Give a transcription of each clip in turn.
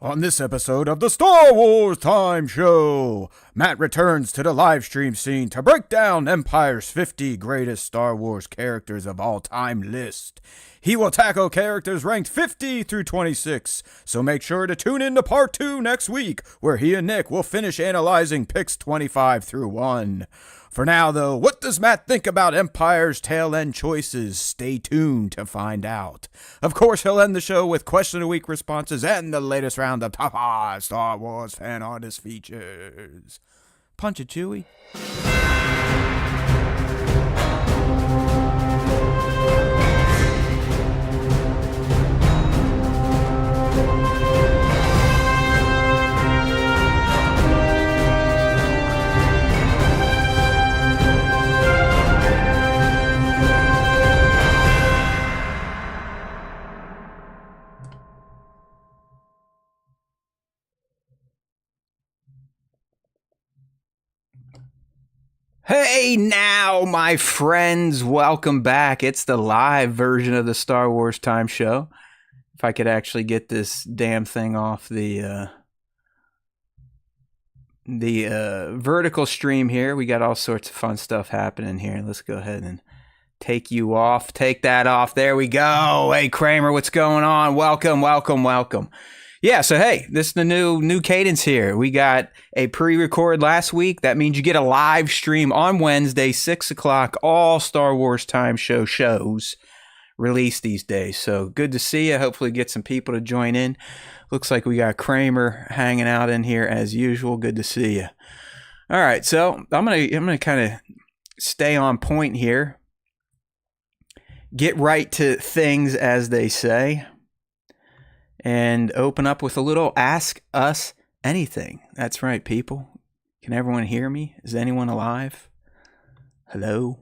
On this episode of the Star Wars Time Show, Matt returns to the live stream scene to break down Empire's 50 greatest Star Wars characters of all time list. He will tackle characters ranked 50 through 26, so make sure to tune in to part 2 next week, where he and Nick will finish analyzing picks 25 through 1. For now, though, what does Matt think about Empire's tail-end choices? Stay tuned to find out. Of course, he'll end the show with Question of the Week responses and the latest round of Top 5 Star Wars fan artist features. Punch it, Chewie. Hey now, my friends, welcome back. It's the live version of the Star Wars Time Show. If I could actually get this damn thing off the vertical stream here. We got all sorts of fun stuff happening here. Let's go ahead and take you off. Take that off. There we go. Hey, Kramer, what's going on? Welcome, welcome, welcome. Yeah, so hey, this is the new cadence here. We got a pre-record last week. That means you get a live stream on Wednesday, 6 o'clock. All Star Wars Time Show shows released these days. So good to see you. Hopefully get some people to join in. Looks like we got Kramer hanging out in here as usual. Good to see you. All right, so I'm gonna kind of stay on point here. Get right to things, as they say. And open up with a little Ask Us Anything. That's right, people. Can everyone hear me? Is anyone alive? Hello?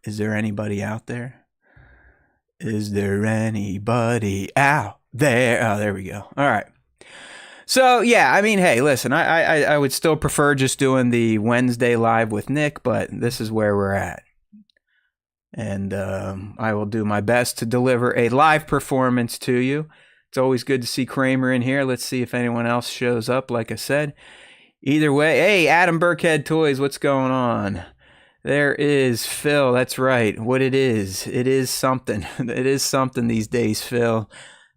Is there anybody out there? Is there anybody out there? Oh, there we go. All right. So, yeah, I mean, hey, listen, I would still prefer just doing the Wednesday live with Nick, but this is where we're at. And I will do my best to deliver a live performance to you. It's always good to see Kramer in here. Let's see if anyone else shows up, like I said. Either way, hey, Adam Burkhead Toys, what's going on? There is Phil, that's right. What it is something. It is something these days, Phil.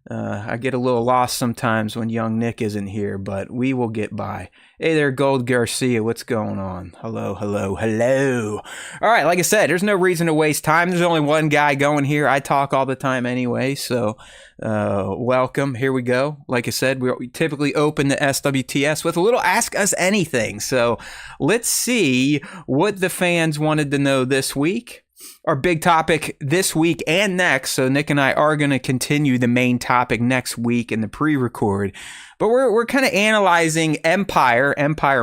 I get a little lost sometimes when young Nick isn't here, but we will get by. Hey there, Gold Garcia, what's going on? Hello, hello, hello. All right, like I said, there's no reason to waste time. There's only one guy going here. I talk all the time anyway, so welcome. Here we go. Like I said, we typically open the SWTS with a little Ask Us Anything. So let's see what the fans wanted to know this week. Our big topic this week and next, so Nick and I are going to continue the main topic next week in the pre-record, but we're kind of analyzing Empire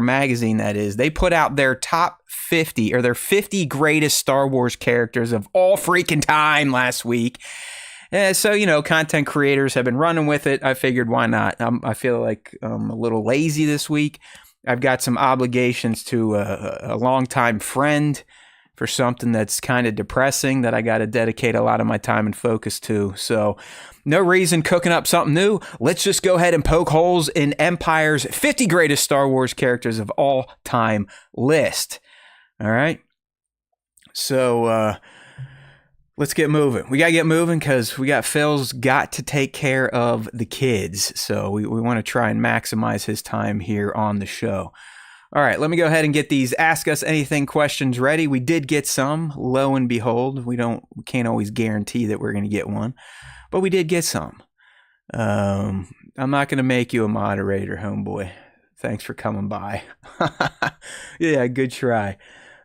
Magazine, that is. They put out their top 50, or their 50 greatest Star Wars characters of all freaking time last week. So, you know, content creators have been running with it. I figured, why not? I feel like I'm a little lazy this week. I've got some obligations to a longtime friend for something that's kind of depressing that I got to dedicate a lot of my time and focus to. So no reason cooking up something new. Let's just go ahead and poke holes in Empire's 50 greatest Star Wars characters of all time list. All right. So let's get moving. We got to get moving because Phil's got to take care of the kids. So we want to try and maximize his time here on the show. All right, let me go ahead and get these Ask Us Anything questions ready. We did get some, lo and behold. We can't always guarantee that we're going to get one, but we did get some. I'm not going to make you a moderator, homeboy. Thanks for coming by. Yeah, good try.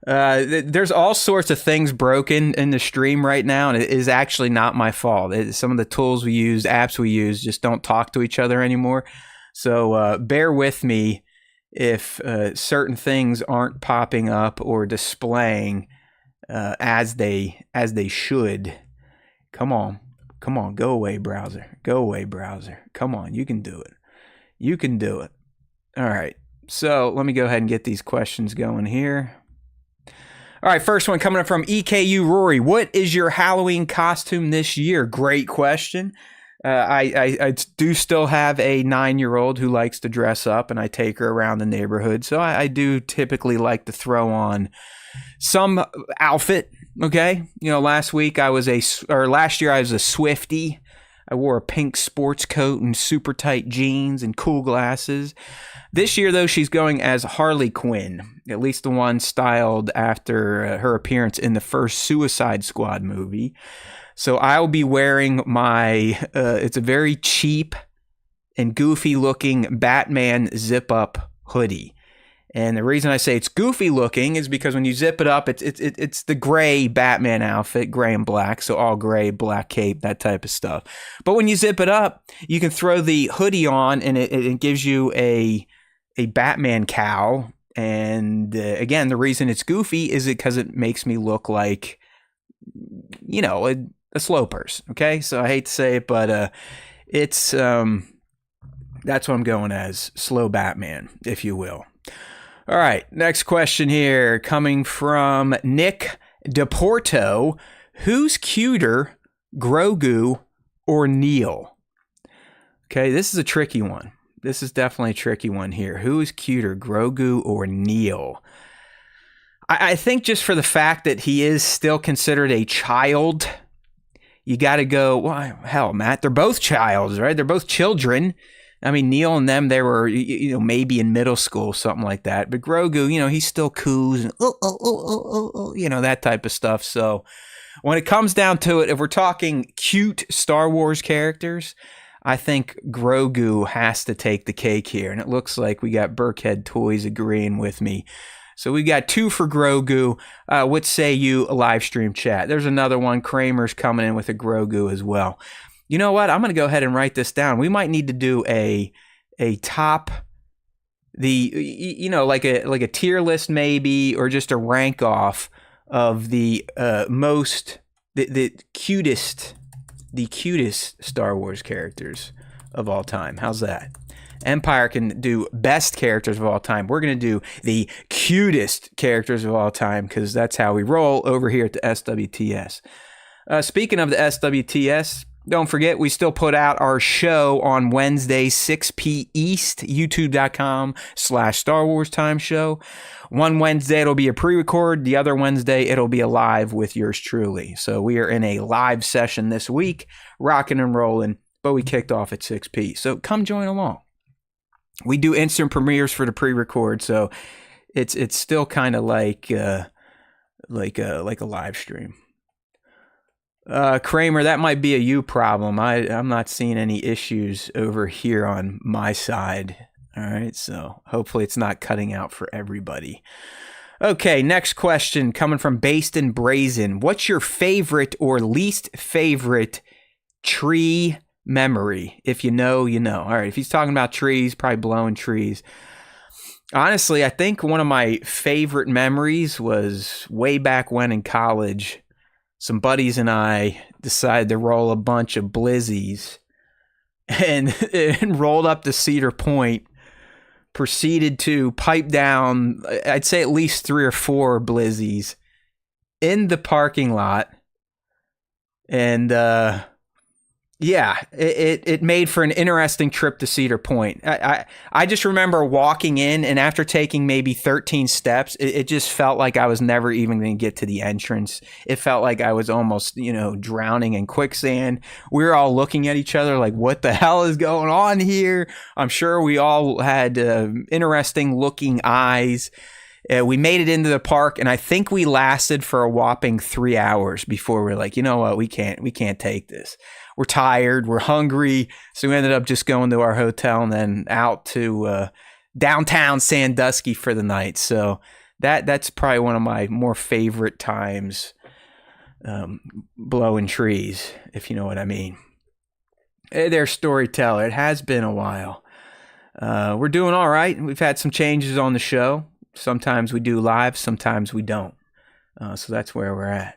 There's all sorts of things broken in the stream right now, and it is actually not my fault. Some of the tools we use, apps we use, just don't talk to each other anymore. So bear with me if certain things aren't popping up or displaying as they should. Come on, go away, browser. Come on, you can do it. All right, so let me go ahead and get these questions going here. All right, first one coming up from EKU Rory. What is your Halloween costume this year? Great question. I do still have a 9-year-old who likes to dress up, and I take her around the neighborhood. So I do typically like to throw on some outfit. Okay, last year I was a Swiftie. I wore a pink sports coat and super tight jeans and cool glasses. This year, though, she's going as Harley Quinn, at least the one styled after her appearance in the first Suicide Squad movie. So I'll be wearing it's a very cheap and goofy looking Batman zip up hoodie. And the reason I say it's goofy looking is because when you zip it up, it's the gray Batman outfit, gray and black. So all gray, black cape, that type of stuff. But when you zip it up, you can throw the hoodie on and it gives you a Batman cowl. And again, the reason it's goofy is because it makes me look like, a slow person. Okay, so I hate to say it, but it's that's what I'm going as, slow Batman, if you will. All right, next question here coming from Nick DePorto. Who's cuter, Grogu or Neil? Okay, this is a tricky one. This is definitely a tricky one here. Who is cuter, Grogu or Neil? I think just for the fact that he is still considered a child, you got to go, well, hell, Matt, they're both childs, right? They're both children. I mean, Neil and them, they were, maybe in middle school, something like that. But Grogu, he's still coos and that type of stuff. So when it comes down to it, if we're talking cute Star Wars characters, I think Grogu has to take the cake here. And it looks like we got Burkhead Toys agreeing with me. So we got 2 for Grogu. What say you, live stream chat? There's another one. Kramer's coming in with a Grogu as well. You know what? I'm going to go ahead and write this down. We might need to do a top, like a tier list maybe, or just a rank off of the cutest Star Wars characters of all time. How's that? Empire can do best characters of all time. We're going to do the cutest characters of all time because that's how we roll over here at the SWTS. Speaking of the SWTS, don't forget, we still put out our show on Wednesday, 6 p. East, youtube.com/Star Wars Time Show. One Wednesday, it'll be a pre-record. The other Wednesday, it'll be a live with yours truly. So we are in a live session this week, rocking and rolling, but we kicked off at 6 p. So come join along. We do instant premieres for the pre-record, so it's still kind of like a live stream. Kramer, that might be a you problem. I'm not seeing any issues over here on my side. All right, so hopefully it's not cutting out for everybody. Okay, next question coming from Based and Brazen. What's your favorite or least favorite tree memory? If you know, you know. All right, if he's talking about trees, probably blowing trees. Honestly, I think one of my favorite memories was way back when in college. Some buddies and I decided to roll a bunch of blizzies and rolled up to Cedar Point, proceeded to pipe down, I'd say at least 3 or 4 blizzies in the parking lot. And yeah, it made for an interesting trip to Cedar Point. I just remember walking in, and after taking maybe 13 steps, it just felt like I was never even going to get to the entrance. It felt like I was almost, drowning in quicksand. We were all looking at each other like, what the hell is going on here? I'm sure we all had interesting looking eyes. We made it into the park, and I think we lasted for a whopping 3 hours before we're like, you know what, we can't take this. We're tired, we're hungry, so we ended up just going to our hotel and then out to downtown Sandusky for the night. So that's probably one of my more favorite times, blowing trees, if you know what I mean. Hey there, storyteller. It has been a while. We're doing all right. We've had some changes on the show. Sometimes we do live, sometimes we don't. So that's where we're at.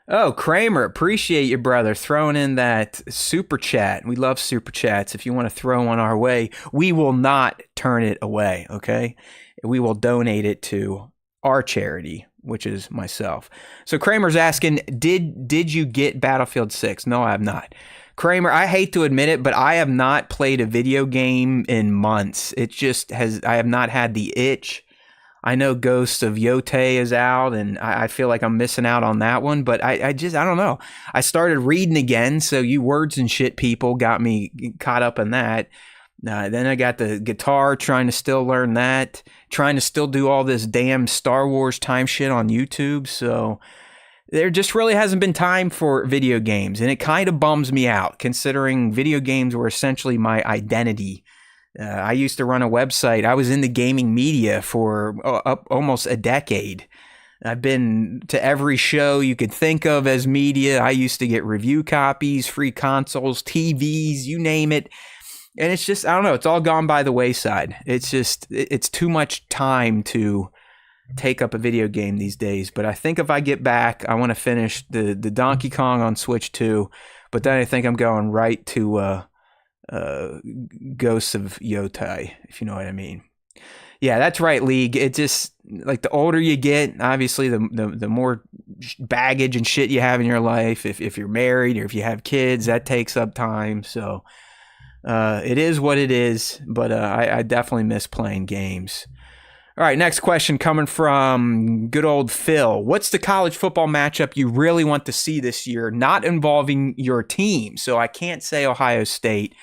Oh, Kramer, appreciate you, brother, throwing in that super chat. We love super chats. If you want to throw one our way, we will not turn it away, okay? We will donate it to our charity, which is myself. So Kramer's asking, did you get Battlefield 6? No, I have not. Kramer, I hate to admit it, but I have not played a video game in months. I have not had the itch. I know Ghosts of Yotei is out, and I feel like I'm missing out on that one, but I don't know. I started reading again, so you words and shit people got me caught up in that. Then I got the guitar, trying to still learn that, trying to still do all this damn Star Wars time shit on YouTube, so there just really hasn't been time for video games, and it kind of bums me out, considering video games were essentially my identity. I used to run a website. I was in the gaming media for almost a decade. I've been to every show you could think of as media. I used to get review copies, free consoles, TVs, you name it. And it's just, I don't know, it's all gone by the wayside. It's too much time to take up a video game these days. But I think if I get back, I want to finish the Donkey Kong on Switch 2. But then I think I'm going right to Ghosts of Yotei, if you know what I mean. Yeah, that's right, League. It just, like, the older you get, obviously the more baggage and shit you have in your life. If you're married or if you have kids, that takes up time. So it is what it is, but I definitely miss playing games. All right, next question coming from good old Phil. What's the college football matchup you really want to see this year, not involving your team? So I can't say Ohio State.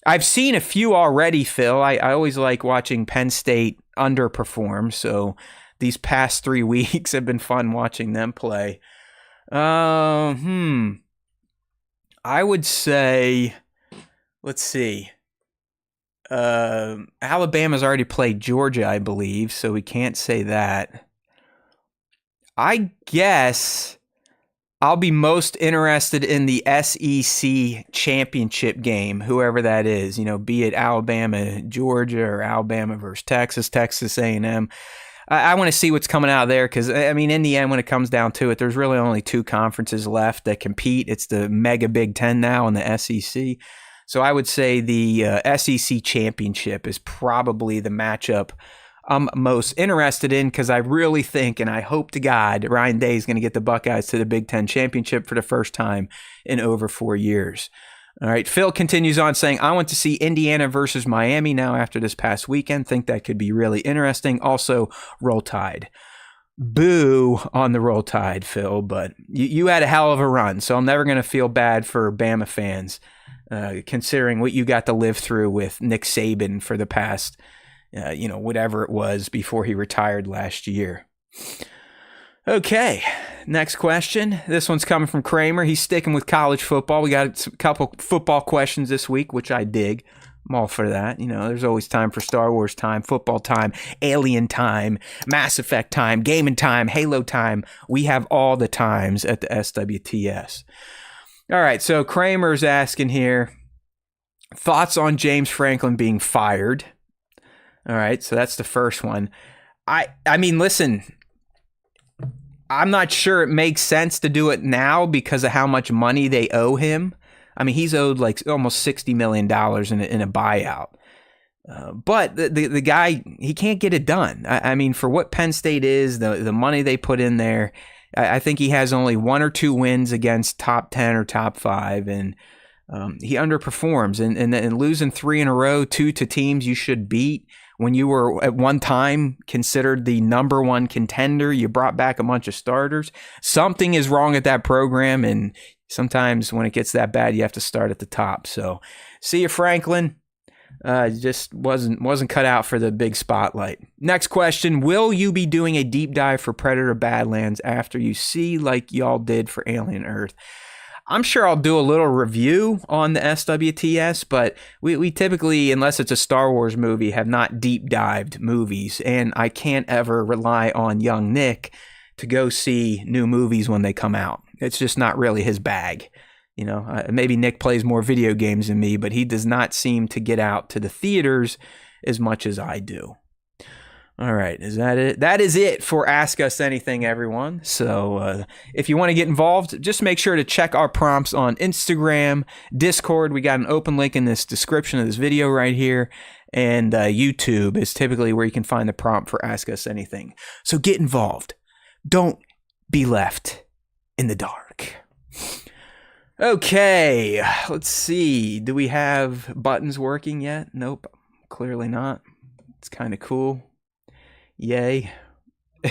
I've seen a few already, Phil. I always like watching Penn State underperform, so these past 3 weeks have been fun watching them play. I would say, let's see. Alabama's already played Georgia, I believe, so we can't say that. I guess I'll be most interested in the SEC championship game, whoever that is, be it Alabama, Georgia, or Alabama versus Texas, Texas A&M. I want to see what's coming out of there because, in the end, when it comes down to it, there's really only 2 conferences left that compete. It's the mega Big Ten now and the SEC. So I would say the SEC championship is probably the matchup I'm most interested in because I really think, and I hope to God, Ryan Day is going to get the Buckeyes to the Big Ten championship for the first time in over 4 years. All right, Phil continues on saying, I want to see Indiana versus Miami now after this past weekend. Think that could be really interesting. Also, Roll Tide. Boo on the Roll Tide, Phil, but you had a hell of a run, so I'm never going to feel bad for Bama fans, considering what you got to live through with Nick Saban for the past whatever it was before he retired last year. Okay, next question. This one's coming from Kramer. He's sticking with college football. We got a couple football questions this week, which I dig. I'm all for that. There's always time for Star Wars time, football time, Alien time, Mass Effect time, gaming time, Halo time. We have all the times at the SWTS. All right, so Kramer's asking here, thoughts on James Franklin being fired? All right, so that's the first one. I mean, listen, I'm not sure it makes sense to do it now because of how much money they owe him. I mean, he's owed like almost $60 million in a buyout. But the guy, he can't get it done. I mean, for what Penn State is, the money they put in there, I think he has only 1 or 2 wins against top 10 or top 5, and he underperforms. And losing 3 in a row, 2 to teams you should beat, when you were at one time considered the number 1 contender, you brought back a bunch of starters. Something is wrong at that program, and sometimes when it gets that bad, you have to start at the top. So, see you, Franklin. Just wasn't cut out for the big spotlight. Next question: will you be doing a deep dive for Predator Badlands after you see like y'all did for Alien Earth? I'm sure I'll do a little review on the SWTS, but we typically, unless it's a Star Wars movie, have not deep dived movies, and I can't ever rely on young Nick to go see new movies when they come out. It's just not really his bag. Maybe Nick plays more video games than me, but he does not seem to get out to the theaters as much as I do. All right, is that it? That is it for Ask Us Anything, everyone. So if you want to get involved, just make sure to check our prompts on Instagram, Discord. We got an open link in this description of this video right here. And YouTube is typically where you can find the prompt for Ask Us Anything. So get involved. Don't be left in the dark. Okay, let's see. Do we have buttons working yet? Nope, clearly not. It's kind of cool. Yay.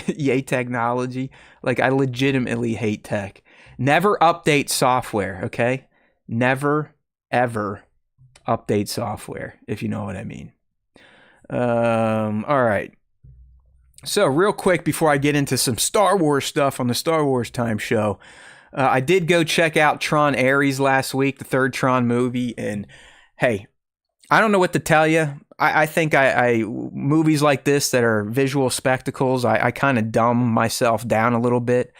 Yay technology. Like, I legitimately hate tech. Never update software, okay? Never, ever update software, if you know what I mean. All right. So, real quick before I get into some Star Wars stuff on the Star Wars Time Show, I did go check out Tron Ares last week, the third Tron movie, and hey, I don't know what to tell you. I think I movies like this that are visual spectacles, I kind of dumb myself down a little bit.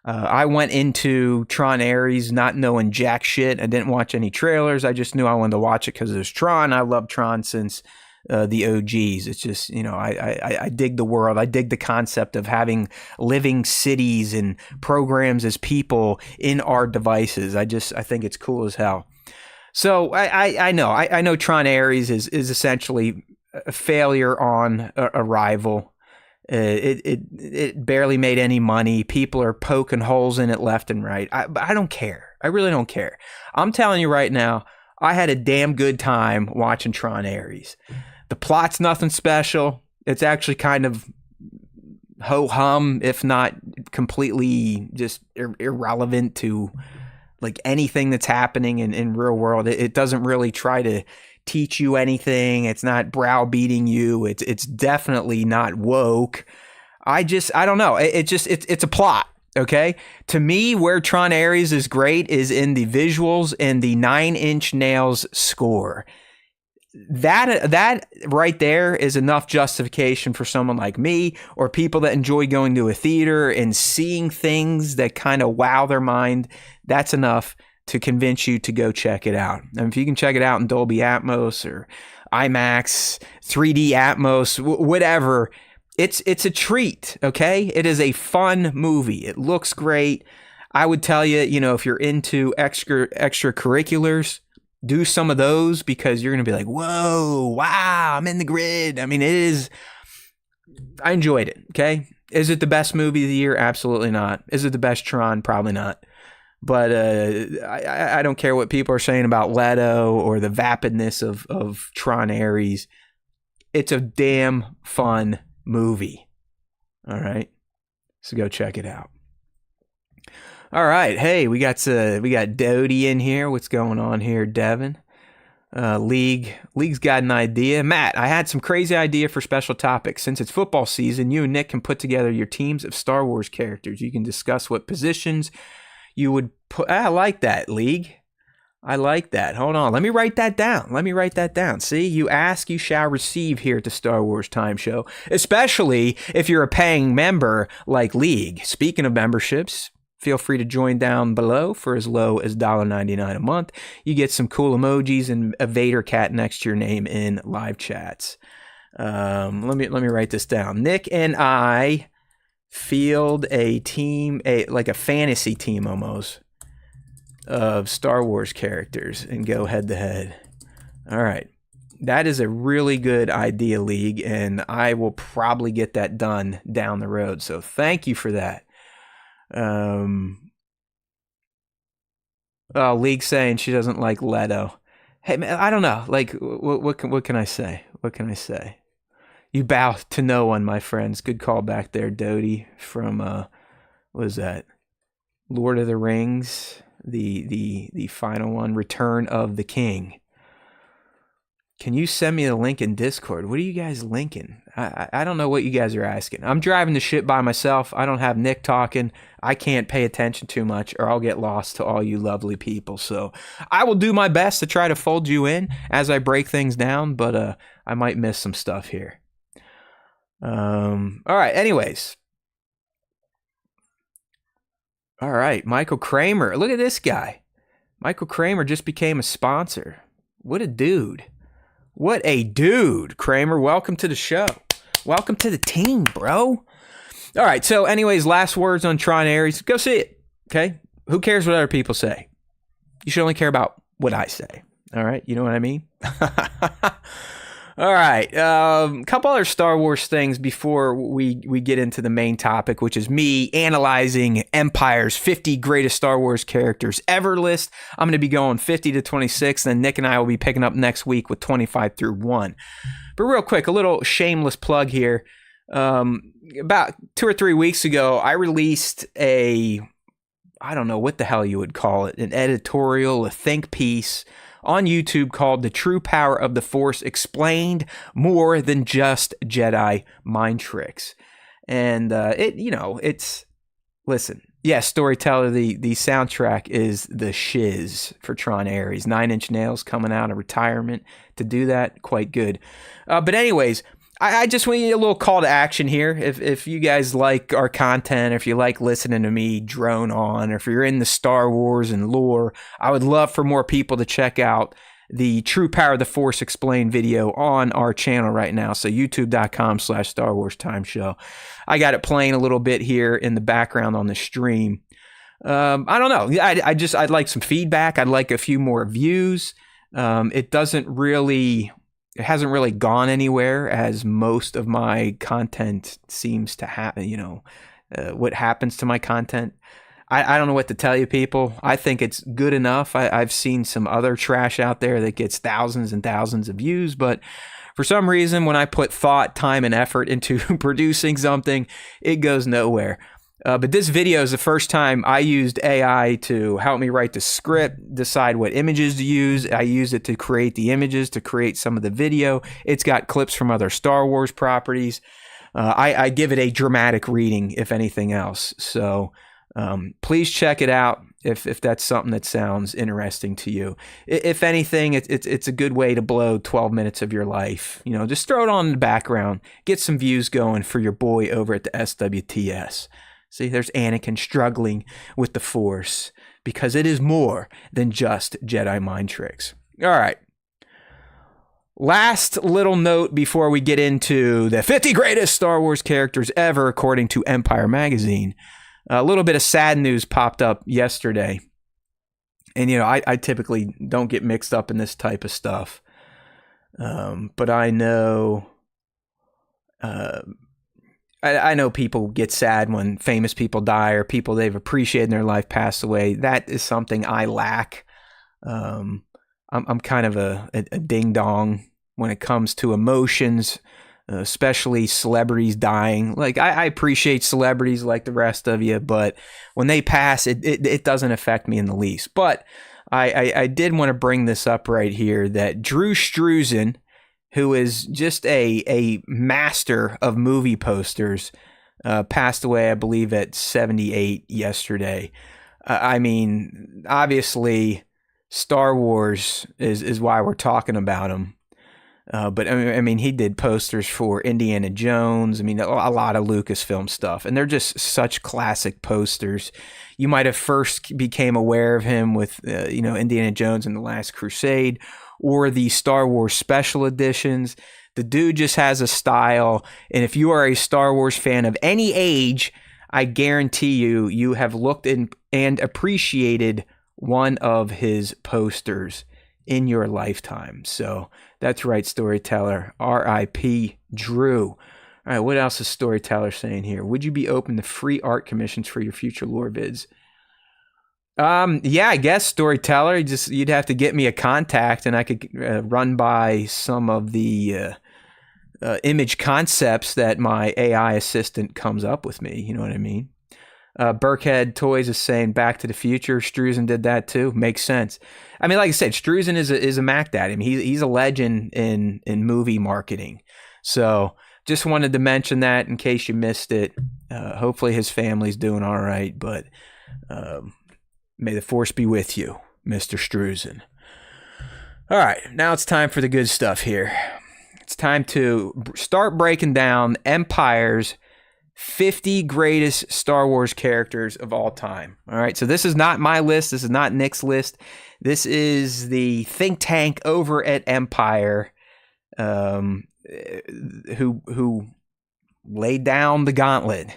I went into Tron Ares not knowing jack shit. I didn't watch any trailers. I just knew I wanted to watch it because it was Tron. I love Tron since the OGs. It's just, I dig the world. I dig the concept of having living cities and programs as people in our devices. I think it's cool as hell. So I know Tron Ares is essentially a failure on arrival. It barely made any money. People are poking holes in it left and right. I don't care. I really don't care. I'm telling you right now, I had a damn good time watching Tron Ares. The plot's nothing special. It's actually kind of ho-hum, if not completely just irrelevant to like anything that's happening in real world. It doesn't really try to teach you anything. It's not browbeating you. It's definitely not woke. I don't know. It's a plot. Okay. To me, where Tron Ares is great is in the visuals and the 9 Inch Nails score. That right there is enough justification for someone like me or people that enjoy going to a theater and seeing things that kind of wow their mind. That's enough to convince you to go check it out. And if you can check it out in Dolby Atmos or IMAX, 3D Atmos, whatever, it's a treat, okay? It is a fun movie. It looks great. I would tell you, if you're into extracurriculars, do some of those because you're going to be like, whoa, wow, I'm in the grid. I mean, I enjoyed it, okay? Is it the best movie of the year? Absolutely not. Is it the best Tron? Probably not. But I don't care what people are saying about Leto or the vapidness of Tron Ares. It's a damn fun movie. All right? So go check it out. All right, hey, we got Doty in here. What's going on here, Devin? League's got an idea. Matt, I had some crazy idea for special topics. Since it's football season, you and Nick can put together your teams of Star Wars characters. You can discuss what positions you would put. I like that, League. I like that. Hold on, let me write that down. See, you ask, you shall receive here at the Star Wars Time Show, especially if you're a paying member like League. Speaking of memberships, feel free to join down below for as low as $1.99 a month. You get some cool emojis and a Vader cat next to your name in live chats. Let me write this down. Nick and I field a team, like a fantasy team almost, of Star Wars characters and go head to head. All right. That is a really good idea, League, and I will probably get that done down the road. So thank you for that. League saying she doesn't like Leto. Hey man, I don't know. Like, what can I say? What can I say? You bow to no one, my friends. Good call back there, Doty from what was that? Lord of the Rings, the final one, Return of the King. Can you send me a link in Discord? What are you guys linking? I don't know what you guys are asking. I'm driving the shit by myself. I don't have Nick talking. I can't pay attention too much or I'll get lost to all you lovely people. So I will do my best to try to fold you in as I break things down, but I might miss some stuff here. All right. Anyways. All right. Michael Kramer. Look at this guy. Michael Kramer just became a sponsor. What a dude. What a dude, Kramer. Welcome to the show. Welcome to the team, bro. All right, so anyways, last words on Tron Ares. Go see it, okay? Who cares what other people say? You should only care about what I say, all right? You know what I mean? All right. Couple other Star Wars things before we get into the main topic, which is me analyzing Empire's 50 greatest Star Wars characters ever list. I'm going to be going 50 to 26, then Nick and I will be picking up next week with 25 through 1. But real quick, a little shameless plug here. About 2 or 3 weeks ago, I released I don't know what the hell you would call it, an editorial, a think piece on YouTube called The True Power of the Force Explained, More Than Just Jedi Mind Tricks. And listen, yes, Storyteller, the soundtrack is the shiz for Tron Ares. 9 Inch Nails coming out of retirement to do that, quite good. But anyways, I just want a little call to action here. If you guys like our content, or if you like listening to me drone on, or if you're in the Star Wars and lore, I would love for more people to check out the True Power of the Force Explained video on our channel right now. So youtube.com/Star Wars Time Show. I got it playing a little bit here in the background on the stream. I don't know. I'd like some feedback. I'd like a few more views. It hasn't really gone anywhere, as most of my content seems to happen. What happens to my content, I don't know what to tell you, people. I think it's good enough. I've seen some other trash out there that gets thousands and thousands of views, but for some reason, when I put thought, time, and effort into producing something, it goes nowhere. But this video is the first time I used AI to help me write the script, decide what images to use. I used it to create the images, to create some of the video. It's got clips from other Star Wars properties. I give it a dramatic reading, if anything else. So please check it out if that's something that sounds interesting to you. If anything, it's a good way to blow 12 minutes of your life. Just throw it on in the background. Get some views going for your boy over at the SWTS. See, there's Anakin struggling with the Force because it is more than just Jedi mind tricks. All right. Last little note before we get into the 50 greatest Star Wars characters ever, according to Empire Magazine. A little bit of sad news popped up yesterday. And, I typically don't get mixed up in this type of stuff. But I know... I know people get sad when famous people die or people they've appreciated in their life pass away. That is something I lack. I'm kind of a ding dong when it comes to emotions, especially celebrities dying. Like I appreciate celebrities like the rest of you, but when they pass, it doesn't affect me in the least. But I did want to bring this up right here that Drew Struzan, who is just a master of movie posters, passed away, I believe, at 78 yesterday. Obviously, Star Wars is why we're talking about him. But he did posters for Indiana Jones. A lot of Lucasfilm stuff, and they're just such classic posters. You might have first became aware of him with, Indiana Jones and the Last Crusade, or the Star Wars special editions. The dude just has a style, and if you are a Star Wars fan of any age, I guarantee you have looked in and appreciated one of his posters in your lifetime. So that's right, Storyteller. R.I.P. Drew. All right, what else is Storyteller saying here? Would you be open to free art commissions for your future lore vids? Yeah, I guess, Storyteller. You'd have to get me a contact, and I could run by some of the image concepts that my AI assistant comes up with me. You know what I mean? Burkhead Toys is saying Back to the Future. Struzan did that too. Makes sense. Like I said, Struzan is a Mac Daddy. He's a legend in movie marketing. So just wanted to mention that in case you missed it. Hopefully his family's doing all right, but may the Force be with you, Mr. Struzan. All right, now it's time for the good stuff here. It's time to start breaking down Empire's 50 greatest Star Wars characters of all time. All right, so this is not my list. This is not Nick's list. This is the think tank over at Empire, who laid down the gauntlet.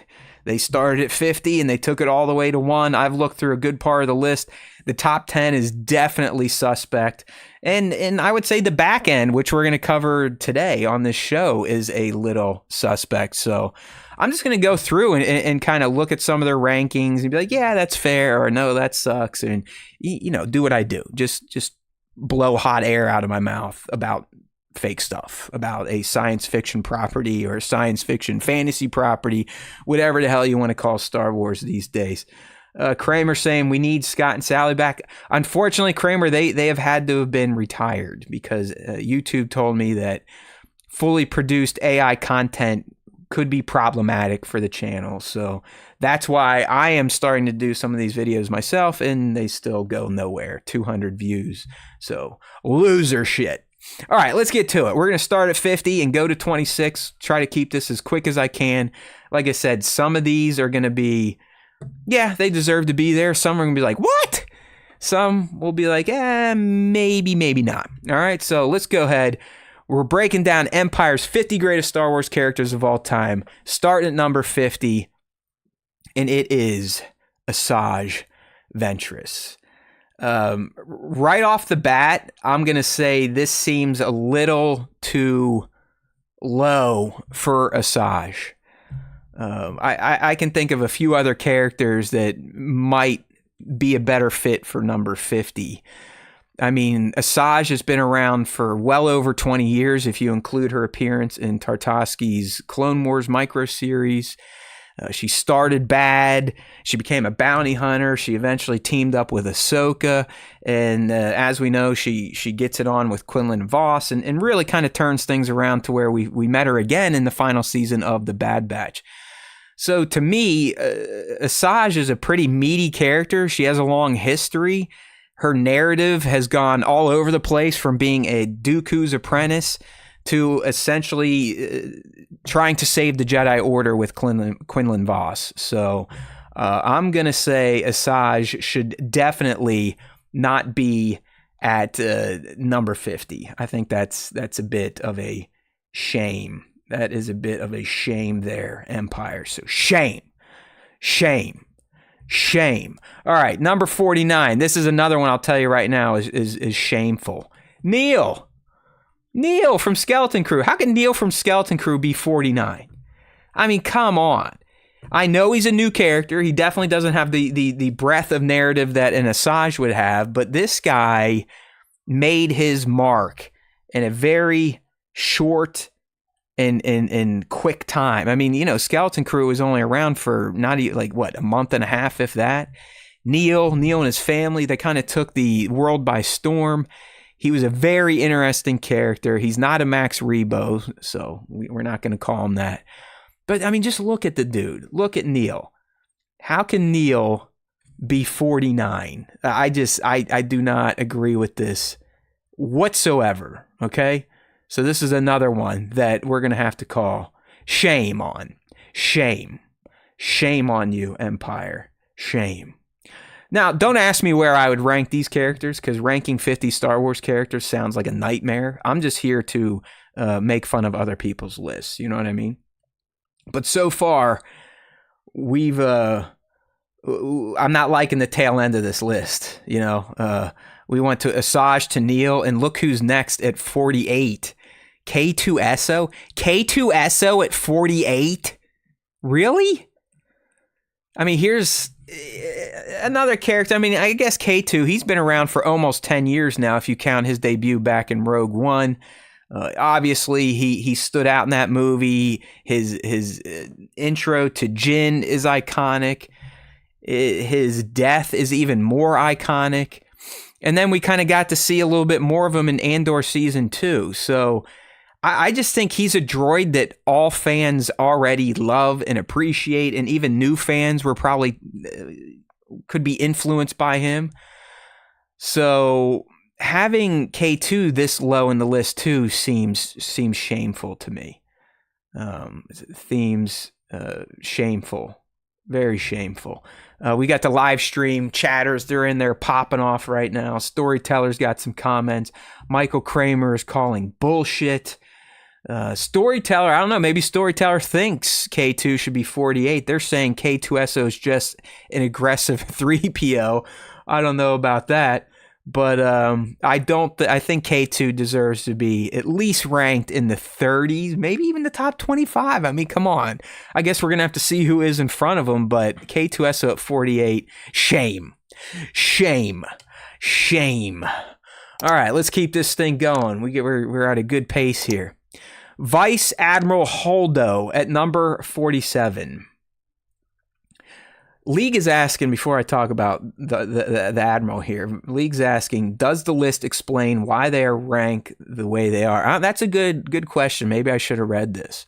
They started at 50 and they took it all the way to 1. I've looked through a good part of the list. The top 10 is definitely suspect. And I would say the back end, which we're going to cover today on this show, is a little suspect. So I'm just going to go through and kind of look at some of their rankings and be like, yeah, that's fair, or no, that sucks. And, do what I do. Just blow hot air out of my mouth about fake stuff, about a science fiction property or a science fiction fantasy property, whatever the hell you want to call Star Wars these days. Kramer saying we need Scott and Sally back. Unfortunately, Kramer, they have had to have been retired because YouTube told me that fully produced AI content could be problematic for the channel. So that's why I am starting to do some of these videos myself, and they still go nowhere. 200 views. So loser shit. All right, let's get to it. We're going to start at 50 and go to 26. Try to keep this as quick as I can. Like I said, some of these are going to be, yeah, they deserve to be there. Some are going to be like, what? Some will be like, maybe, maybe not. All right, so let's go ahead. We're breaking down Empire's 50 greatest Star Wars characters of all time, starting at number 50, and it is Asajj Ventress. Right off the bat, I'm going to say this seems a little too low for Asajj. I can think of a few other characters that might be a better fit for number 50. I mean, Asajj has been around for well over 20 years if you include her appearance in Tartakovsky's Clone Wars micro-series. She started bad. She became a bounty hunter. She eventually teamed up with Ahsoka. And as we know, she gets it on with Quinlan Vos and really kind of turns things around to where we met her again in the final season of The Bad Batch. So to me, Asajj is a pretty meaty character. She has a long history. Her narrative has gone all over the place from being a Dooku's apprentice to essentially trying to save the Jedi Order with Quinlan Vos. So I'm going to say Asajj should definitely not be at number 50. I think that's a bit of a shame. That is a bit of a shame there, Empire. So shame. All right, number 49. This is another one I'll tell you right now is shameful. Neil from Skeleton Crew. How can Neil from Skeleton Crew be 49? I mean, come on. I know he's a new character. He definitely doesn't have the breadth of narrative that an Asajj would have, but this guy made his mark in a very short and quick time. I mean, Skeleton Crew was only around for not even a month and a half, if that. Neil and his family, they kind of took the world by storm. He was a very interesting character. He's not a Max Rebo, so we're not going to call him that. But, I mean, just look at the dude. Look at Neil. How can Neil be 49? I do not agree with this whatsoever, okay? So this is another one that we're going to have to call shame on. Shame. Shame on you, Empire. Shame. Now, don't ask me where I would rank these characters, because ranking 50 Star Wars characters sounds like a nightmare. I'm just here to make fun of other people's lists. You know what I mean? But so far, I'm not liking the tail end of this list. We went to Asajj to Neil, and look who's next at 48. K2SO? K2SO at 48? Really? I mean, here's another character. I mean, I guess K2, he's been around for almost 10 years now, if you count his debut back in Rogue One. Obviously, he stood out in that movie. His intro to Jyn is iconic. His death is even more iconic. And then we kind of got to see a little bit more of him in Andor Season 2. So I just think he's a droid that all fans already love and appreciate, and even new fans were probably could be influenced by him. So having K2 this low in the list too seems shameful to me. Shameful, very shameful. We got the live stream chatters. They're in there popping off right now. Storyteller's got some comments. Michael Kramer is calling bullshit. Storyteller, I don't know, maybe Storyteller thinks K2 should be 48. They're saying K2SO is just an aggressive 3PO. I don't know about that, but I think K2 deserves to be at least ranked in the 30s, maybe even the top 25. I mean, come on. I guess we're going to have to see who is in front of him, but K2SO at 48, shame. Shame. Shame. All right, let's keep this thing going. We're at a good pace here. Vice Admiral Holdo at number 47. League is asking, before I talk about the Admiral here, League's asking, does the list explain why they are ranked the way they are? That's a good question. Maybe I should have read this.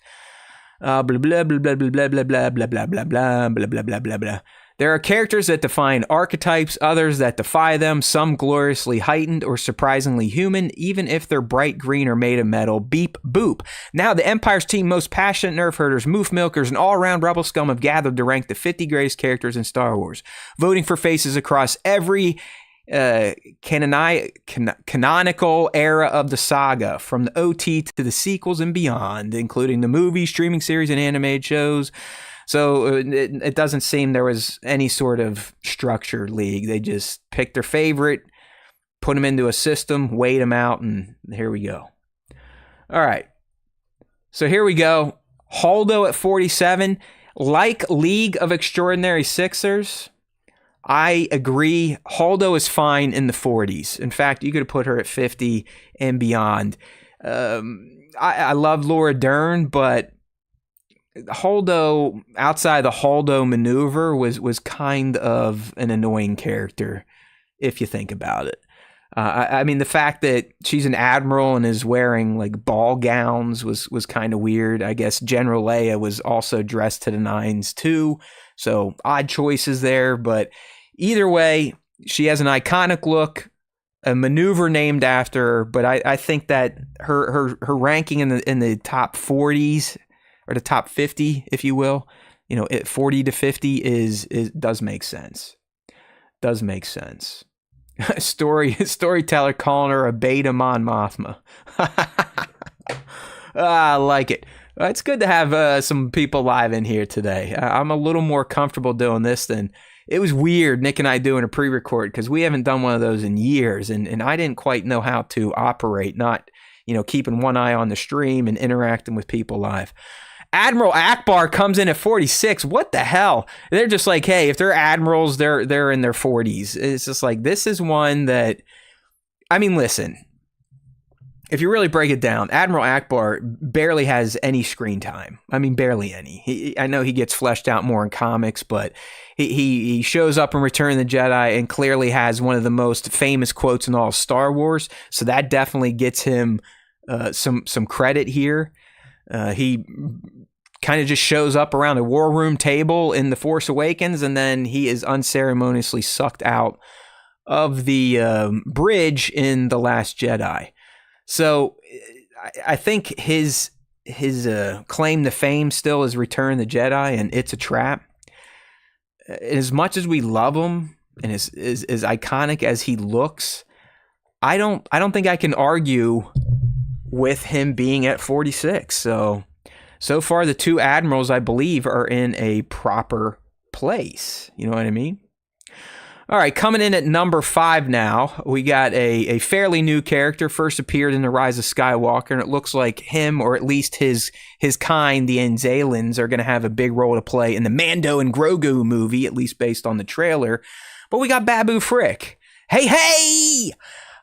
Blah, blah, blah, blah, blah, blah, blah, blah, blah, blah, blah, blah, blah, blah, blah, blah, blah. There are characters that define archetypes, others that defy them, some gloriously heightened or surprisingly human, even if they're bright green or made of metal. Beep, boop. Now, the Empire's team most passionate nerf herders, moof milkers, and all-around rebel scum have gathered to rank the 50 greatest characters in Star Wars, voting for faces across every canonical era of the saga, from the OT to the sequels and beyond, including the movies, streaming series, and animated shows. So it doesn't seem there was any sort of structured League. They just picked their favorite, put them into a system, weighed them out, and here we go. All right. So here we go. Holdo at 47. Like League of Extraordinary Sixers, I agree. Holdo is fine in the 40s. In fact, you could have put her at 50 and beyond. I love Laura Dern, but Holdo, outside the Holdo maneuver, was kind of an annoying character, if you think about it. I mean, the fact that she's an admiral and is wearing like ball gowns was kind of weird. I guess General Leia was also dressed to the nines too, so odd choices there. But either way, she has an iconic look, a maneuver named after her. But I think that her ranking in the top 40s. Or the top 50, if you will, at 40 to 50 does make sense. Does make sense. Storyteller calling her a beta Mon Mothma. I like it. It's good to have some people live in here today. I'm a little more comfortable doing this than it was weird. Nick and I doing a pre-record because we haven't done one of those in years, and I didn't quite know how to operate. Not keeping one eye on the stream and interacting with people live. Admiral Akbar comes in at 46. What the hell? They're just like, hey, if they're admirals, they're in their 40s. It's just like, this is one that, I mean, listen, if you really break it down, Admiral Akbar barely has any screen time. I mean, barely any. I know he gets fleshed out more in comics, but he shows up in Return of the Jedi and clearly has one of the most famous quotes in all of Star Wars. So that definitely gets him some credit here. He kind of just shows up around a war room table in The Force Awakens, and then he is unceremoniously sucked out of the bridge in The Last Jedi. So I think his claim to fame still is Return of the Jedi, and It's a Trap. As much as we love him and as iconic as he looks, I don't think I can argue with him being at 46. So far, the two admirals, I believe, are in a proper place. You know what I mean? All right, coming in at number 5 now, we got a fairly new character, first appeared in The Rise of Skywalker, and it looks like him, or at least his kind, the Anzalans, are going to have a big role to play in the Mando and Grogu movie, at least based on the trailer. But we got Babu Frick. Hey!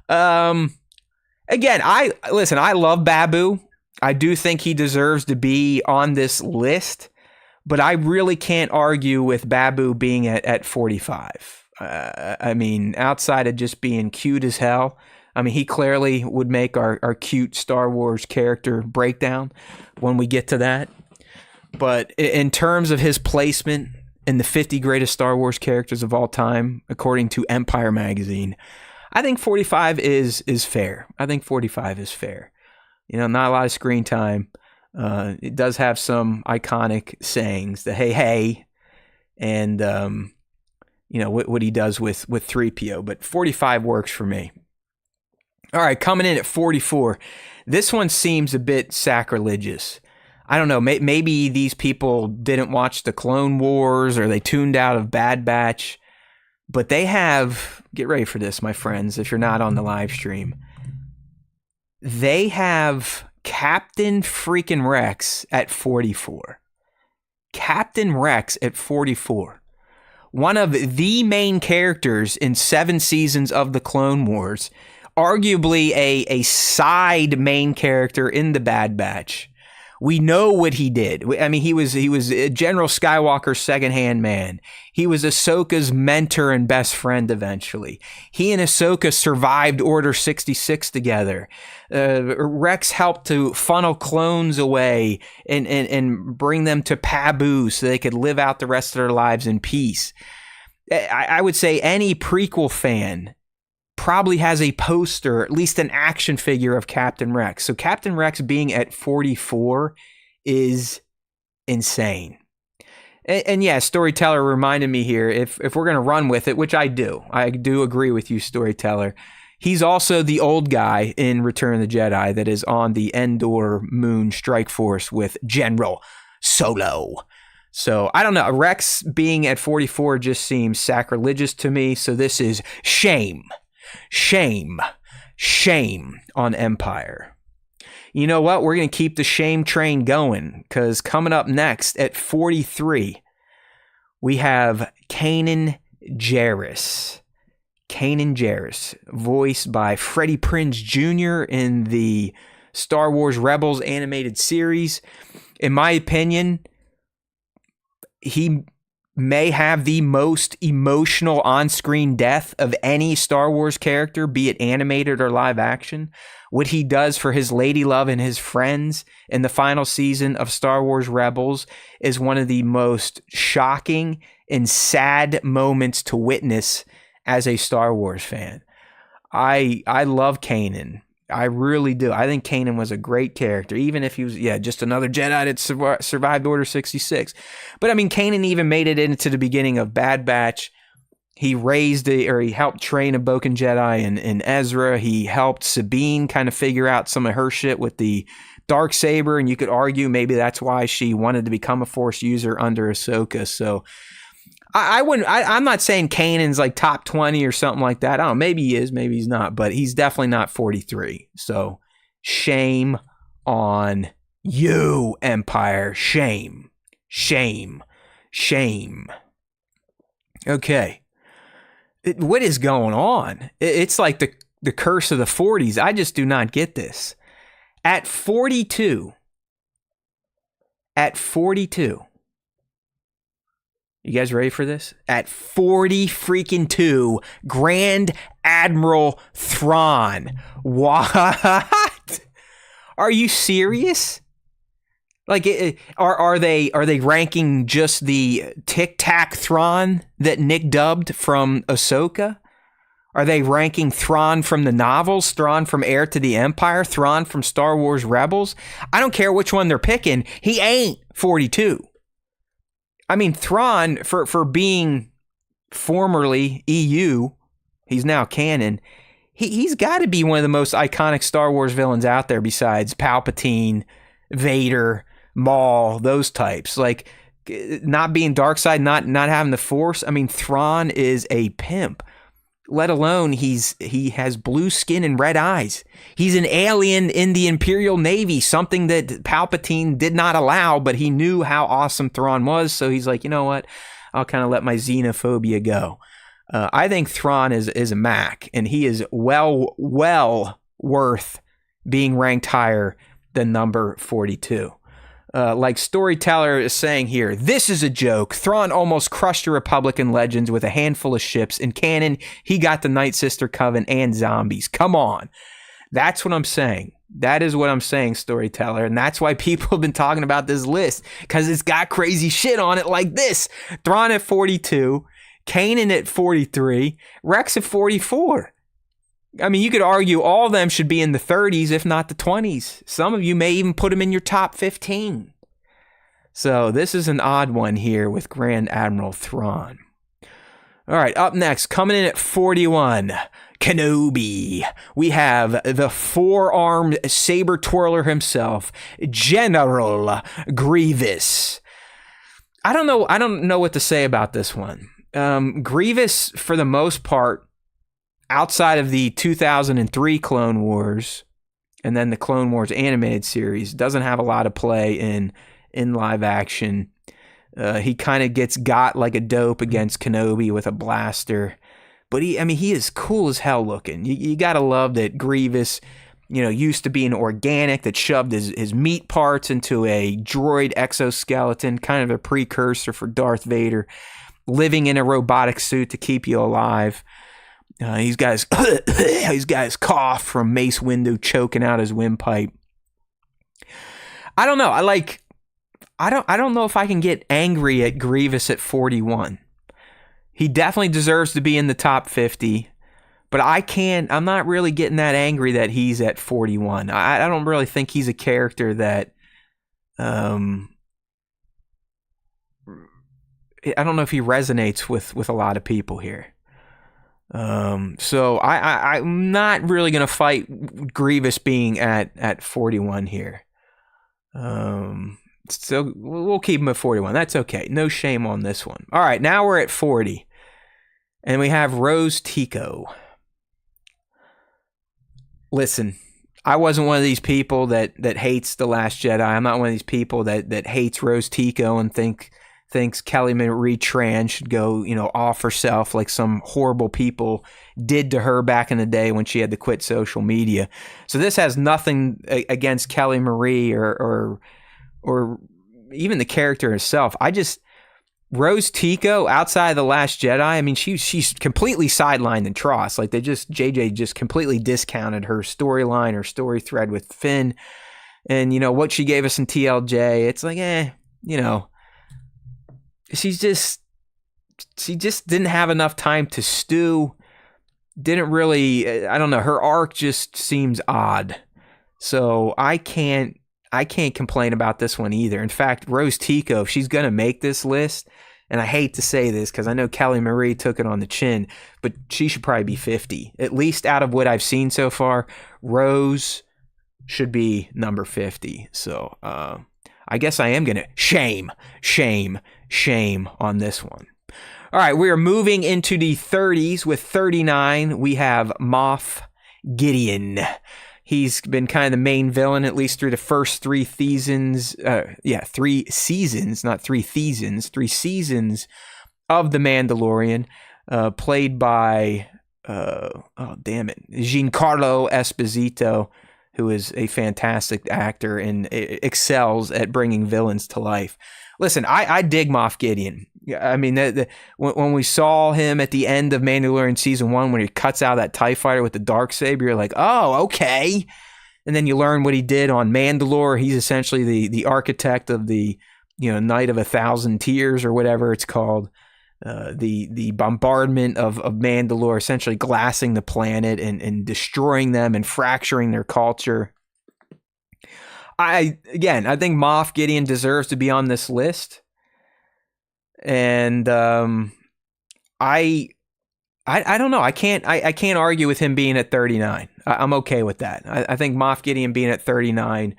Again, I love Babu. I do think he deserves to be on this list, but I really can't argue with Babu being at 45. I mean, outside of just being cute as hell, I mean, he clearly would make our cute Star Wars character breakdown when we get to that. But in terms of his placement in the 50 greatest Star Wars characters of all time, according to Empire Magazine, I think 45 is fair. I think 45 is fair. Not a lot of screen time. It does have some iconic sayings, the hey, and what he does with 3PO. But 45 works for me. All right, coming in at 44. This one seems a bit sacrilegious. I don't know, maybe these people didn't watch the Clone Wars or they tuned out of Bad Batch, but they have, get ready for this, my friends, if you're not on the live stream, they have Captain freaking Rex at 44. Captain Rex at 44. One of the main characters in 7 seasons of the Clone Wars, arguably a side main character in the Bad Batch. We know what he did. I mean, he was General Skywalker's second-hand man. He was Ahsoka's mentor and best friend eventually. He and Ahsoka survived Order 66 together. Rex helped to funnel clones away and bring them to Pabu so they could live out the rest of their lives in peace. I would say any prequel fan probably has a poster, at least an action figure of Captain Rex. So Captain Rex being at 44 is insane. And yeah, Storyteller reminded me here, if we're going to run with it, which I do agree with you, Storyteller. He's also the old guy in Return of the Jedi that is on the Endor Moon Strike Force with General Solo. So I don't know. Rex being at 44 just seems sacrilegious to me. So this is shame. Shame on Empire. You know what? We're going to keep the shame train going because coming up next at 43, we have Kanan Jarrus. Kanan Jarrus, voiced by Freddie Prinze Jr. in the Star Wars Rebels animated series. In my opinion, he may have the most emotional on-screen death of any Star Wars character, be it animated or live action. What he does for his lady love and his friends in the final season of Star Wars Rebels is one of the most shocking and sad moments to witness as a Star Wars fan. I love Kanan. I really do. I think Kanan was a great character, even if he was, just another Jedi that survived Order 66. But I mean, Kanan even made it into the beginning of Bad Batch. He he helped train a Boken Jedi in Ezra. He helped Sabine kind of figure out some of her shit with the Darksaber, and you could argue maybe that's why she wanted to become a Force user under Ahsoka. So I'm not saying Kanan's like top 20 or something like that. I don't know, maybe he is, maybe he's not, but he's definitely not 43. So shame on you, Empire. Shame. Okay. What is going on? It's like the curse of the 40s. I just do not get this. At 42, you guys ready for this? At 40 freaking 2, Grand Admiral Thrawn. What? Are you serious? Like, are they ranking just the Tic Tac Thrawn that Nick dubbed from Ahsoka? Are they ranking Thrawn from the novels, Thrawn from Heir to the Empire, Thrawn from Star Wars Rebels? I don't care which one they're picking. He ain't 42. I mean, Thrawn, for being formerly EU, he's now canon, he's got to be one of the most iconic Star Wars villains out there besides Palpatine, Vader, Maul, those types. Like, not being Darkseid, not having the Force. I mean, Thrawn is a pimp. Let alone he has blue skin and red eyes. He's an alien in the Imperial Navy, something that Palpatine did not allow, but he knew how awesome Thrawn was, so he's like, you know what? I'll kind of let my xenophobia go. I think Thrawn is a Mac, and he is well worth being ranked higher than number 42. Like Storyteller is saying here, this is a joke. Thrawn almost crushed the Republican legends with a handful of ships. In canon, he got the Night Sister Coven and zombies. Come on. That's what I'm saying. That is what I'm saying, Storyteller. And that's why people have been talking about this list, because it's got crazy shit on it like this. Thrawn at 42, Kanan at 43, Rex at 44. I mean, you could argue all of them should be in the 30s, if not the 20s. Some of you may even put them in your top 15. So this is an odd one here with Grand Admiral Thrawn. All right, up next, coming in at 41, Kenobi. We have the four-armed saber twirler himself, General Grievous. I don't know what to say about this one. Grievous, for the most part, outside of the 2003 Clone Wars and then the Clone Wars animated series, doesn't have a lot of play in live action. He kind of gets got like a dope against Kenobi with a blaster. But he is cool as hell looking. You got to love that Grievous, used to be an organic that shoved his meat parts into a droid exoskeleton, kind of a precursor for Darth Vader, living in a robotic suit to keep you alive. He's got his cough from Mace Windu choking out his windpipe. I don't know. I don't know if I can get angry at Grievous at 41. He definitely deserves to be in the top 50, but I'm not really getting that angry that he's at 41. I don't really think he's a character that, I don't know if he resonates with a lot of people here. So I'm not really going to fight Grievous being at 41 here. So we'll keep him at 41. That's okay. No shame on this one. All right, now we're at 40. And we have Rose Tico. Listen, I wasn't one of these people that hates The Last Jedi. I'm not one of these people that hates Rose Tico and thinks Kelly Marie Tran should go, off herself like some horrible people did to her back in the day when she had to quit social media. So this has nothing against Kelly Marie or even the character herself. Rose Tico, outside of The Last Jedi, she's completely sidelined in Tross. Like JJ just completely discounted her storyline, her story thread with Finn, and what she gave us in TLJ. It's like, she just didn't have enough time to stew. Didn't really, I don't know. Her arc just seems odd. So I can't complain about this one either. In fact, Rose Tico, if she's going to make this list, and I hate to say this because I know Kelly Marie took it on the chin, but she should probably be 50. At least out of what I've seen so far, Rose should be number 50. So I guess I am going to shame on this one. All right, we are moving into the 30s. With 39, we have Moff Gideon. He's been kind of the main villain, at least through the first 3 seasons. 3 seasons, not 3 seasons. 3 seasons of The Mandalorian, played by, Giancarlo Esposito, who is a fantastic actor and excels at bringing villains to life. Listen, I dig Moff Gideon. When we saw him at the end of Mandalorian Season 1, when he cuts out that TIE fighter with the Darksaber, you're like, oh, okay. And then you learn what he did on Mandalore. He's essentially the architect of the Night of 1,000 Tears or whatever it's called. The bombardment of Mandalore, essentially glassing the planet and destroying them and fracturing their culture. I think Moff Gideon deserves to be on this list. And I don't know. I can't argue with him being at 39. I'm okay with that. I think Moff Gideon being at 39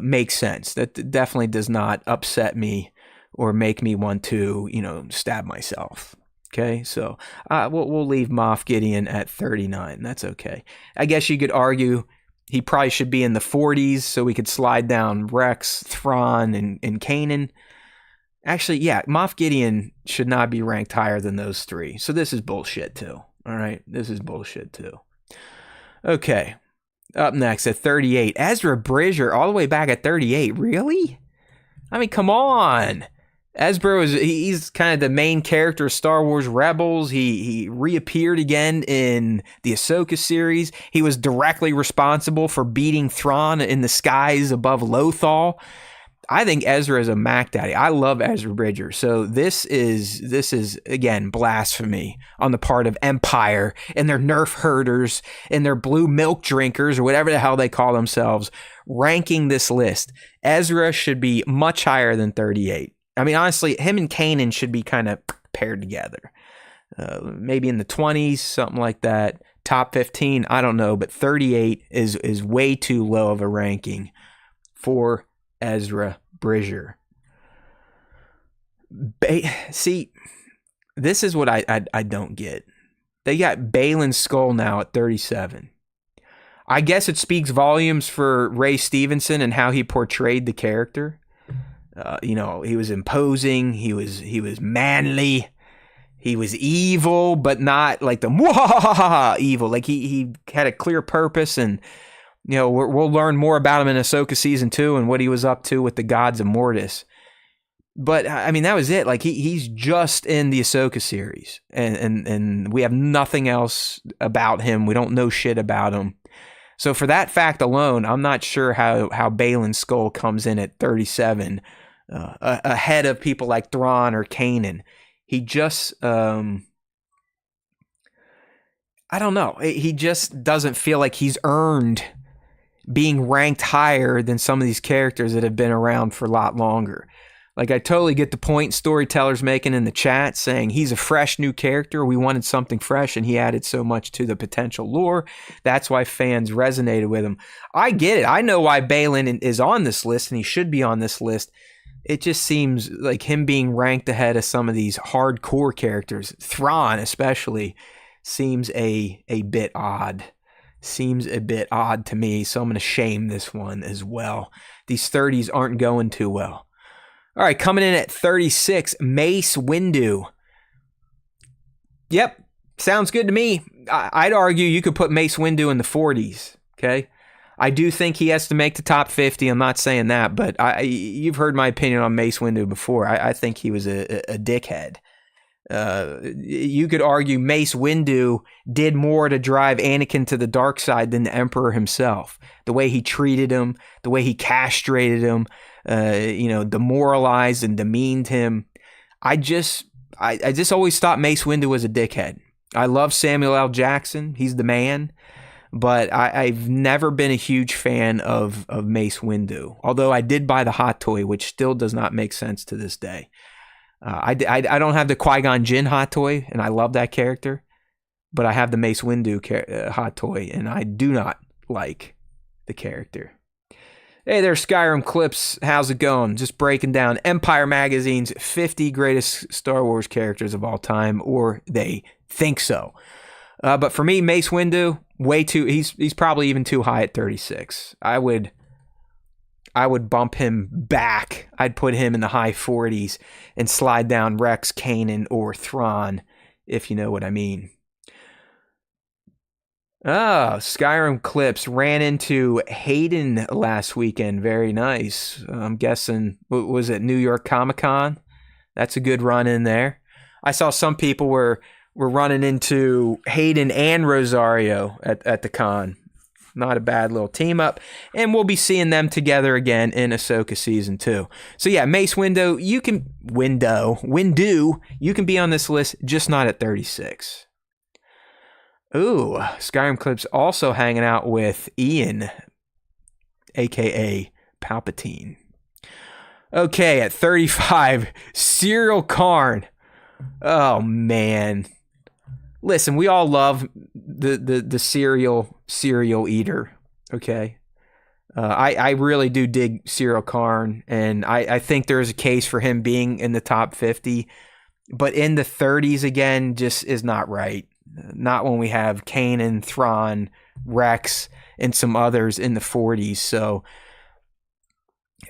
makes sense. That definitely does not upset me or make me want to, stab myself. Okay, so we'll leave Moff Gideon at 39. That's okay. I guess you could argue he probably should be in the 40s, so we could slide down Rex, Thrawn, and Kanan. Actually, yeah, Moff Gideon should not be ranked higher than those 3. So this is bullshit too. All right, this is bullshit too. Okay, up next at 38, Ezra Bridger, all the way back at 38. Really? Come on. Ezra he's kind of the main character of Star Wars Rebels. He reappeared again in the Ahsoka series. He was directly responsible for beating Thrawn in the skies above Lothal. I think Ezra is a Mac Daddy. I love Ezra Bridger. So this is again blasphemy on the part of Empire and their nerf herders and their blue milk drinkers or whatever the hell they call themselves ranking this list. Ezra should be much higher than 38. Honestly, him and Kanan should be kind of paired together. Maybe in the 20s, something like that. top 15, I don't know, but 38 is way too low of a ranking for Ezra Bridger. See, this is what I don't get. They got Balin Skull now at 37. I guess it speaks volumes for Ray Stevenson and how he portrayed the character. He was imposing. He was manly. He was evil, but not like the evil. Like he had a clear purpose, and we'll learn more about him in Ahsoka season 2 and what he was up to with the gods of Mortis. But I mean, that was it. Like he's just in the Ahsoka series, and we have nothing else about him. We don't know shit about him. So for that fact alone, I'm not sure how Balin Skull comes in at 37, ahead of people like Thrawn or Kanan. He just, I don't know. He just doesn't feel like he's earned being ranked higher than some of these characters that have been around for a lot longer. Like, I totally get the point storytellers making in the chat, saying he's a fresh new character. We wanted something fresh, and he added so much to the potential lore. That's why fans resonated with him. I get it. I know why Balin is on this list, and he should be on this list. It just seems like him being ranked ahead of some of these hardcore characters, Thrawn especially, seems a bit odd. Seems a bit odd to me, so I'm going to shame this one as well. These 30s aren't going too well. All right, coming in at 36, Mace Windu. Yep, sounds good to me. I'd argue you could put Mace Windu in the 40s, okay? I do think he has to make the top 50. I'm not saying that, but you've heard my opinion on Mace Windu before. I think he was a dickhead. You could argue Mace Windu did more to drive Anakin to the dark side than the Emperor himself. The way he treated him, the way he castrated him, demoralized and demeaned him. I just always thought Mace Windu was a dickhead. I love Samuel L. Jackson. He's the man. But I've never been a huge fan of Mace Windu. Although I did buy the hot toy, which still does not make sense to this day. I don't have the Qui-Gon Jinn hot toy, and I love that character. But I have the Mace Windu hot toy, and I do not like the character. Hey there, Skyrim Clips. How's it going? Just breaking down Empire Magazine's 50 greatest Star Wars characters of all time, or they think so. But for me, Mace Windu, way too. He's probably even too high at 36. I would bump him back. I'd put him in the high 40s and slide down Rex, Kanan, or Thrawn, if you know what I mean. Skyrim Clips ran into Hayden last weekend. Very nice. I'm guessing, what was it, New York Comic-Con? That's a good run in there. I saw some people were running into Hayden and Rosario at the con. Not a bad little team up. And we'll be seeing them together again in Ahsoka Season 2. So yeah, Mace Windu, you can be on this list, just not at 36. Ooh, Skyrim Clips also hanging out with Ian, a.k.a. Palpatine. Okay, at 35, Serial Karn. Oh, man. Listen, we all love the cereal eater, okay? I really do dig Serial Karn, and I think there's a case for him being in the top 50, but in the 30s again just is not right. Not when we have Kanan, Thrawn, Rex, and some others in the 40s. So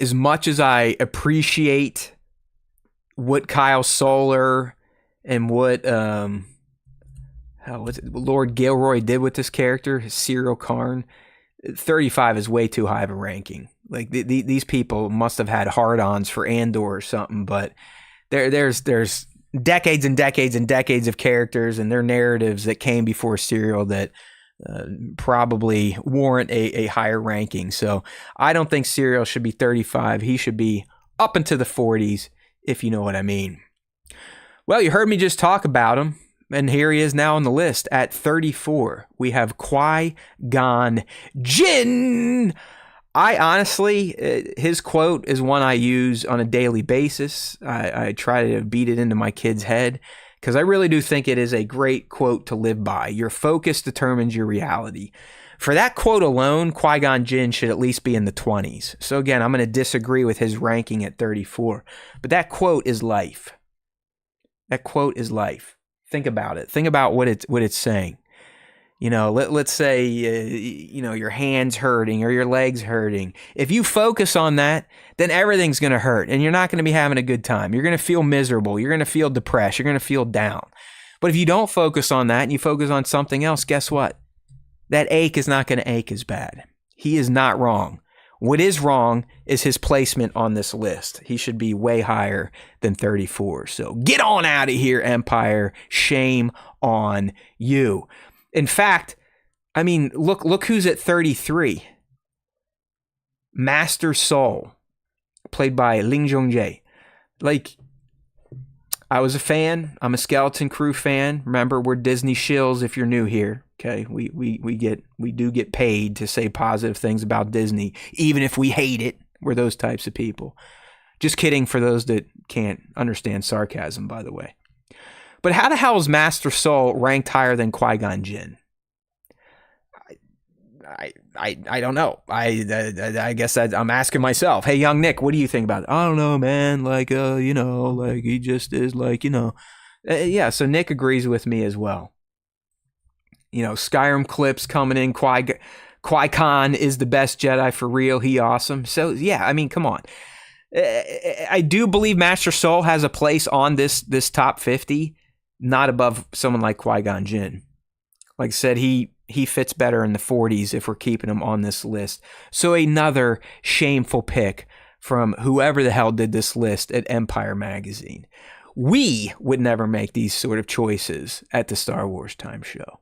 as much as I appreciate what Kyle Solar and what Lord Gilroy did with this character, Serial Karn, 35 is way too high of a ranking. Like these people must have had hard-ons for Andor or something, but there's decades and decades and decades of characters and their narratives that came before Serial that probably warrant a higher ranking. So I don't think Serial should be 35. He should be up into the 40s, if you know what I mean. Well, you heard me just talk about him, and here he is now on the list at 34. We have Qui-Gon Jinn. I honestly, his quote is one I use on a daily basis. I try to beat it into my kid's head because I really do think it is a great quote to live by. Your focus determines your reality. For that quote alone, Qui-Gon Jinn should at least be in the 20s. So again, I'm going to disagree with his ranking at 34. But that quote is life. That quote is life. Think about it. Think about what it's saying. You know, let's say, your hand's hurting or your leg's hurting. If you focus on that, then everything's going to hurt and you're not going to be having a good time. You're going to feel miserable. You're going to feel depressed. You're going to feel down. But if you don't focus on that and you focus on something else, guess what? That ache is not going to ache as bad. He is not wrong. What is wrong is his placement on this list. He should be way higher than 34. So get on out of here, Empire. Shame on you. In fact, I mean, look who's at 33. Master Soul, played by Ling Jong-jae. Like, I was a fan. I'm a Skeleton Crew fan. Remember, we're Disney shills if you're new here. Okay, we do get paid to say positive things about Disney, even if we hate it. We're those types of people. Just kidding for those that can't understand sarcasm, by the way. But how the hell is Master Soul ranked higher than Qui-Gon Jinn? I don't know. I guess I'm asking myself. Hey, young Nick, what do you think about it? I don't know, man. Like, like he just is like, yeah. So Nick agrees with me as well. Skyrim clips coming in. Qui-Gon is the best Jedi for real. He awesome. So yeah, I mean, come on. I do believe Master Soul has a place on this top 50, not above someone like Qui-Gon Jinn. Like I said, he fits better in the 40s if we're keeping him on this list. So another shameful pick from whoever the hell did this list at Empire Magazine. We would never make these sort of choices at the Star Wars Time Show.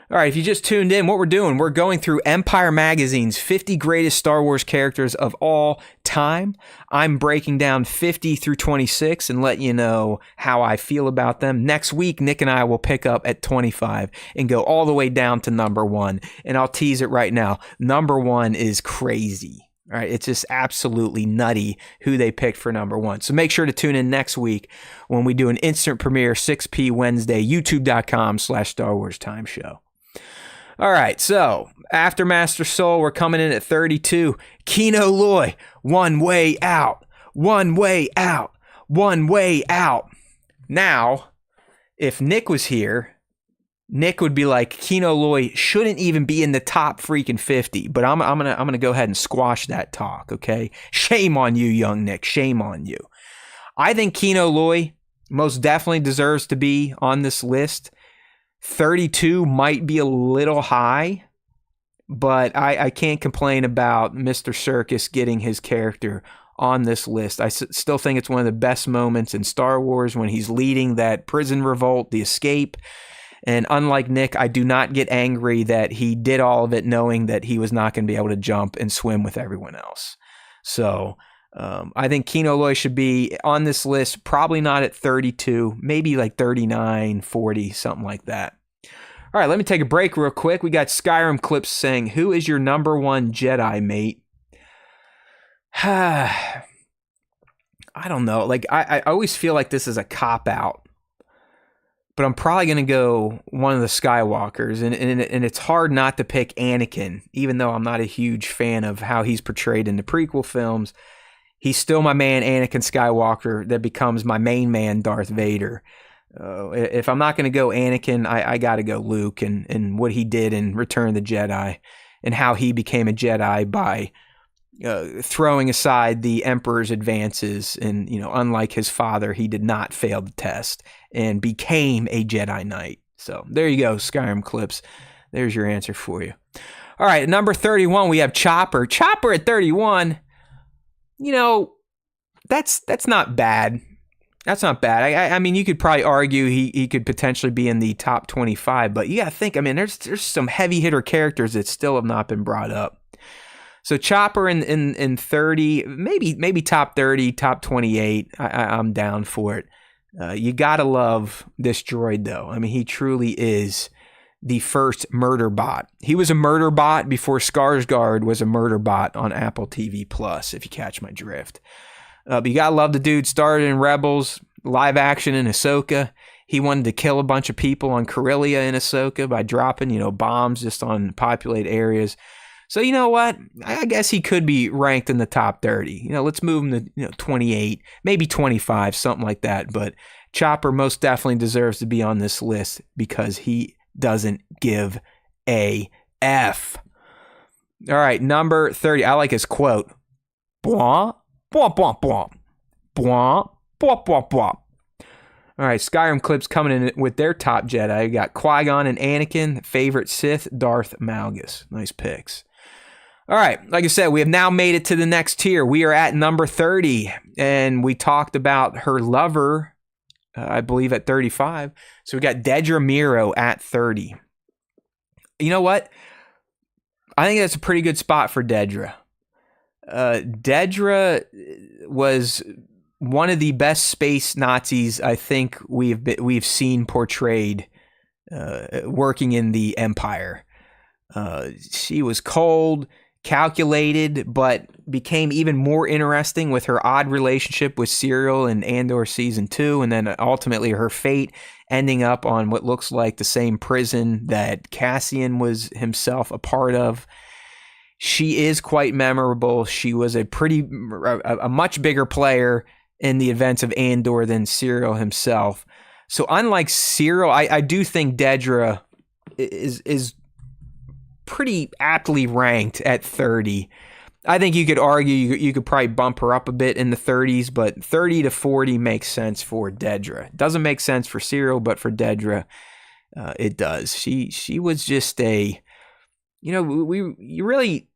All right, if you just tuned in, what we're doing, we're going through Empire Magazine's 50 greatest Star Wars characters of all time. I'm breaking down 50 through 26 and let you know how I feel about them. Next week, Nick and I will pick up at 25 and go all the way down to number 1. And I'll tease it right now. Number 1 is crazy. All right, it's just absolutely nutty who they picked for number 1. So make sure to tune in next week when we do an instant premiere 6 p.m. Wednesday, youtube.com/Star Wars Time Show. All right, so after Master Soul, we're coming in at 32. Kino Loy, one way out, one way out, one way out. Now, if Nick was here, Nick would be like, Kino Loy shouldn't even be in the top freaking 50. But I'm gonna go ahead and squash that talk, okay? Shame on you, young Nick. Shame on you. I think Kino Loy most definitely deserves to be on this list. 32 might be a little high, but I can't complain about Mr. Serkis getting his character on this list. I still think it's one of the best moments in Star Wars when he's leading that prison revolt, the escape. And unlike Nick, I do not get angry that he did all of it knowing that he was not going to be able to jump and swim with everyone else. So I think Kino Loy should be on this list, probably not at 32, maybe like 39, 40, something like that. All right, let me take a break real quick. We got Skyrim clips saying, who is your number 1 Jedi, mate? I don't know. Like, I always feel like this is a cop-out. But I'm probably going to go one of the Skywalkers. And it's hard not to pick Anakin, even though I'm not a huge fan of how he's portrayed in the prequel films. He's still my man, Anakin Skywalker, that becomes my main man, Darth Vader. If I'm not going to go Anakin, I got to go Luke and what he did in Return of the Jedi and how he became a Jedi by throwing aside the Emperor's advances. And, unlike his father, he did not fail the test and became a Jedi Knight. So there you go, Skyrim clips. There's your answer for you. All right, at number 31, we have Chopper. Chopper at 31. That's not bad. That's not bad. I mean, you could probably argue he could potentially be in the top 25, but you got to think, I mean, there's some heavy hitter characters that still have not been brought up. So Chopper in 30, maybe top 30, top 28. I'm down for it. You got to love this droid, though. I mean, he truly is the first murder bot. He was a murder bot before Skarsgård was a murder bot on Apple TV Plus, if you catch my drift. But you gotta love the dude. Started in Rebels, live action in Ahsoka. He wanted to kill a bunch of people on Corellia in Ahsoka by dropping, bombs just on populated areas. So you know what? I guess he could be ranked in the top 30. Let's move him to 28, maybe 25, something like that. But Chopper most definitely deserves to be on this list because he doesn't give a F. All right, number 30. I like his quote. Bwah, bwah, bwah, bwah. Bwah, bwah, bwah, bwah. All right, Skyrim clips coming in with their top Jedi. You got Qui-Gon and Anakin. Favorite Sith, Darth Malgus. Nice picks. All right, like I said, we have now made it to the next tier. We are at number 30, and we talked about her lover, I believe, at 35. So we got Dedra Meero at 30. You know what? I think that's a pretty good spot for Dedra. Dedra was one of the best space Nazis I think we've seen portrayed working in the Empire. She was cold, calculated, but became even more interesting with her odd relationship with Serial in Andor Season 2, and then ultimately her fate ending up on what looks like the same prison that Cassian was himself a part of. She is quite memorable. She was a much bigger player in the events of Andor than Serial himself. So unlike Serial, I do think Dedra is pretty aptly ranked at 30. I think you could argue you could probably bump her up a bit in the 30s, but 30 to 40 makes sense for Dedra. Doesn't make sense for Serial, but for Dedra, it does. She was just you really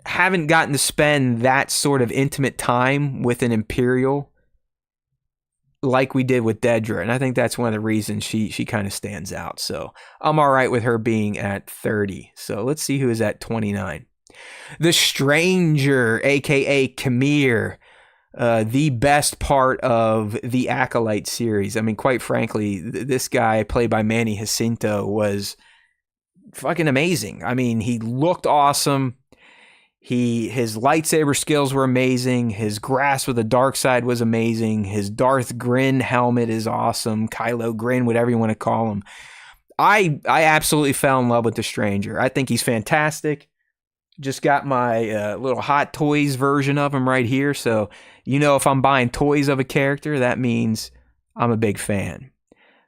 haven't gotten to spend that sort of intimate time with an Imperial like we did with Dedra, and I think that's one of the reasons she kind of stands out. So I'm all right with her being at 30. So let's see who is at 29. The Stranger, aka Khmer, the best part of the Acolyte series. I mean, quite frankly, this guy played by Manny Jacinto was fucking amazing. I mean, he looked awesome. His lightsaber skills were amazing. His grasp with the dark side was amazing. His Darth Grin helmet is awesome. Kylo Grin, whatever you want to call him. I absolutely fell in love with the Stranger. I think he's fantastic. Just got my little Hot Toys version of him right here. So, if I'm buying toys of a character, that means I'm a big fan.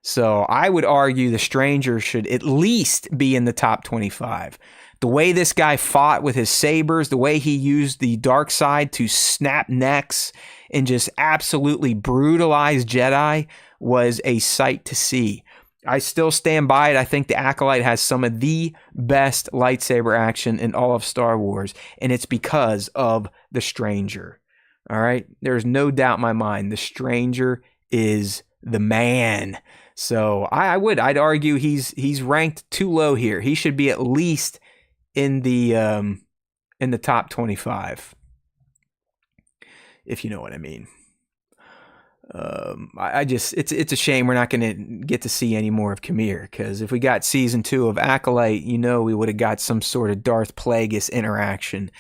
So I would argue the Stranger should at least be in the top 25. The way this guy fought with his sabers, the way he used the dark side to snap necks and just absolutely brutalize Jedi was a sight to see. I still stand by it. I think the Acolyte has some of the best lightsaber action in all of Star Wars, and it's because of the Stranger. All right? There's no doubt in my mind. The Stranger is the man. So I'd argue he's ranked too low here. He should be at least in the top 25, if you know what I mean. It's a shame we're not going to get to see any more of Khmer, because if we got season 2 of Acolyte, we would have got some sort of Darth Plagueis interaction.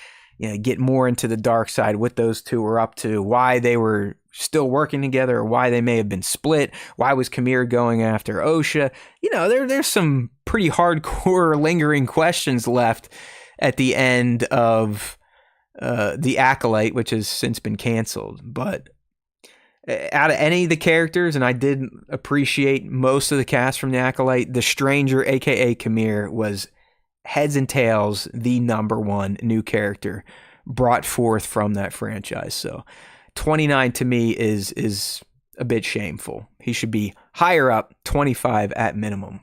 Get more into the dark side, what those two were up to, why they were still working together, or why they may have been split. Why was Khmer going after Osha? There's some pretty hardcore lingering questions left at the end of the Acolyte, which has since been canceled. But out of any of the characters, and I did appreciate most of the cast from the Acolyte, the Stranger, aka Khmer, was heads and tails the number one new character brought forth from that franchise. So 29 to me is a bit shameful. He should be higher up, 25 at minimum.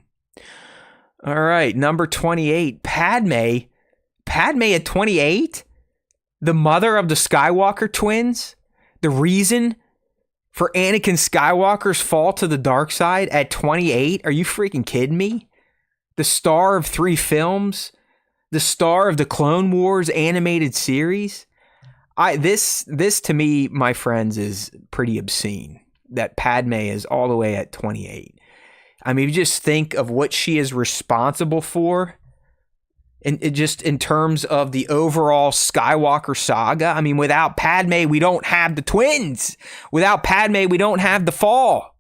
All right, number 28, Padme. Padme at 28? The mother of the Skywalker twins? The reason for Anakin Skywalker's fall to the dark side at 28? Are you freaking kidding me? The star of 3 films? The star of the Clone Wars animated series? This to me, my friends, is pretty obscene that Padme is all the way at 28. I mean, you just think of what she is responsible for, and just in terms of the overall Skywalker saga. I mean, without Padme, we don't have the twins. Without Padme, we don't have the fall.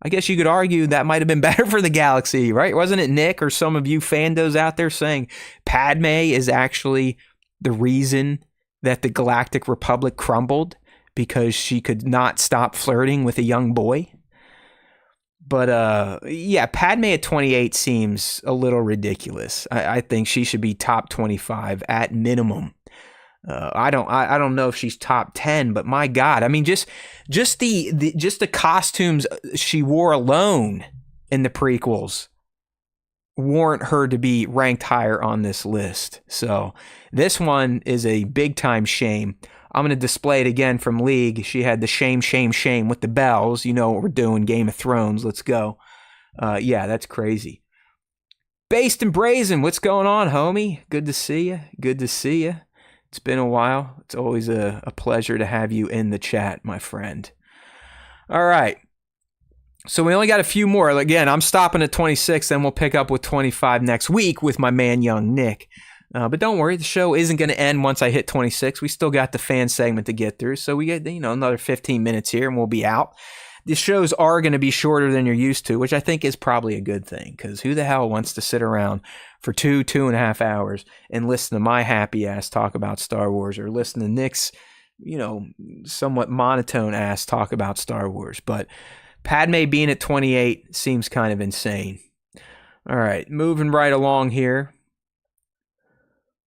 I guess you could argue that might have been better for the galaxy, right? Wasn't it Nick or some of you fandos out there saying Padme is actually the reason that the Galactic Republic crumbled because she could not stop flirting with a young boy? But yeah, Padme at 28 seems a little ridiculous. I think she should be top 25 at minimum. I don't know if she's top 10, but my God, I mean, just the costumes she wore alone in the prequels warrant her to be ranked higher on this list. So this one is a big time shame. I'm going to display it again from League. She had the shame with the bells. You know what we're doing, Game of Thrones. Let's go. Yeah, that's crazy. Based and Brazen, what's going on, homie? Good to see you. Good to see you. It's been a while. It's always a pleasure to have you in the chat, my friend. All right. So we only got a few more. Again, I'm stopping at 26, then we'll pick up with 25 next week with my man, Young Nick. But don't worry, the show isn't going to end once I hit 26. We still got the fan segment to get through. So we get, another 15 minutes here and we'll be out. The shows are going to be shorter than you're used to, which I think is probably a good thing, because who the hell wants to sit around for 2.5 hours and listen to my happy ass talk about Star Wars, or listen to Nick's, somewhat monotone ass talk about Star Wars. But Padme being at 28 seems kind of insane. All right, moving right along here.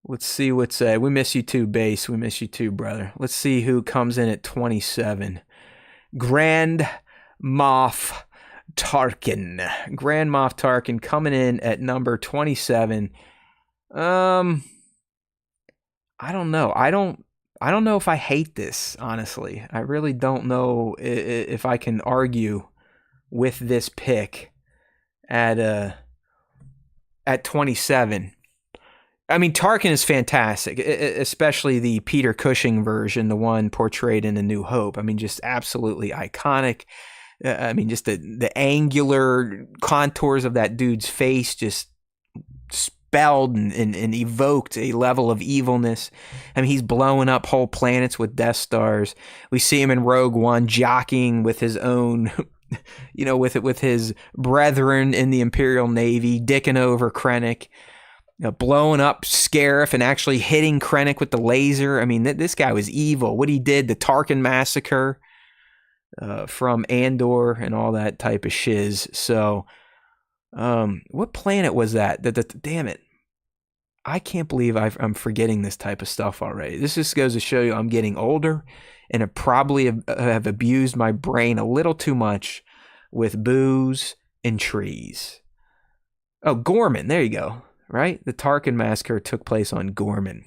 Let's see what's we miss you too, Base. We miss you too, brother. Let's see who comes in at 27. Grand Moff Tarkin. Grand Moff Tarkin coming in at number 27. I don't know. I don't know if I hate this, honestly. I really don't know if I can argue with this pick at 27. I mean, Tarkin is fantastic, especially the Peter Cushing version, the one portrayed in A New Hope. I mean, just absolutely iconic. I mean, just the angular contours of that dude's face just spelled and evoked a level of evilness. I mean, he's blowing up whole planets with Death Stars. We see him in Rogue One jockeying with his own, with his brethren in the Imperial Navy, dicking over Krennic. Blowing up Scarif and actually hitting Krennic with the laser. I mean, this guy was evil. What he did, the Tarkin massacre from Andor and all that type of shiz. So, what planet was that? Damn it. I can't believe I'm forgetting this type of stuff already. This just goes to show you I'm getting older and I probably have abused my brain a little too much with booze and trees. Oh, Gorman. There you go. Right? The Tarkin massacre took place on Gorman.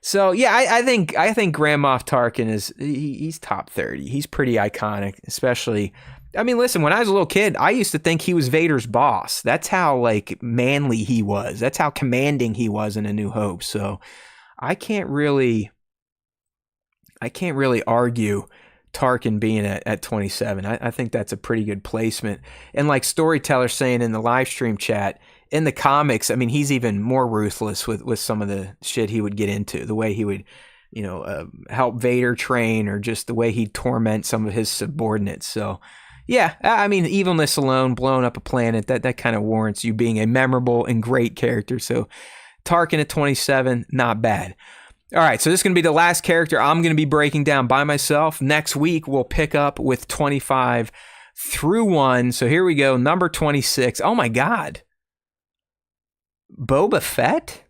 So yeah, I think Grand Moff Tarkin he's top 30. He's pretty iconic, especially. I mean, listen, when I was a little kid, I used to think he was Vader's boss. That's how manly he was. That's how commanding he was in A New Hope. So I can't really argue Tarkin being at 27. I think that's a pretty good placement. And like Storyteller saying in the live stream chat, in the comics, I mean, he's even more ruthless with some of the shit he would get into, the way he would, help Vader train, or just the way he'd torment some of his subordinates. So, yeah, I mean, evilness alone, blowing up a planet, that kind of warrants you being a memorable and great character. So, Tarkin at 27, not bad. All right, so this is going to be the last character I'm going to be breaking down by myself. Next week, we'll pick up with 25 through 1. So here we go, number 26. Oh, my God. Boba Fett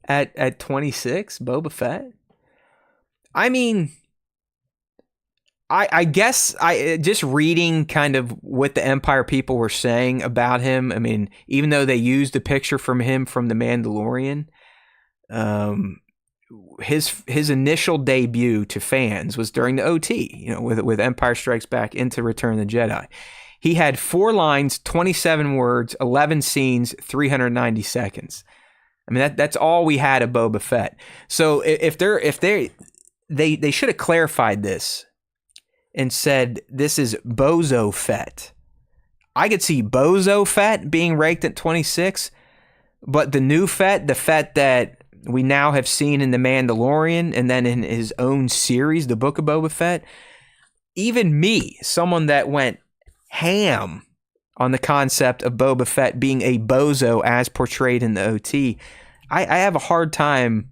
at 26. Boba Fett. I mean, I guess I just reading kind of what the Empire people were saying about him. I mean, even though they used a picture from him from The Mandalorian, his initial debut to fans was during the OT, with Empire Strikes Back into Return of the Jedi. He had 4 lines, 27 words, 11 scenes, 390 seconds. I mean, that's all we had of Boba Fett. So if they should have clarified this and said this is Bozo Fett. I could see Bozo Fett being ranked at 26, but the new Fett, the Fett that we now have seen in The Mandalorian and then in his own series, The Book of Boba Fett, even me, someone that went ham on the concept of Boba Fett being a bozo as portrayed in the OT, I have a hard time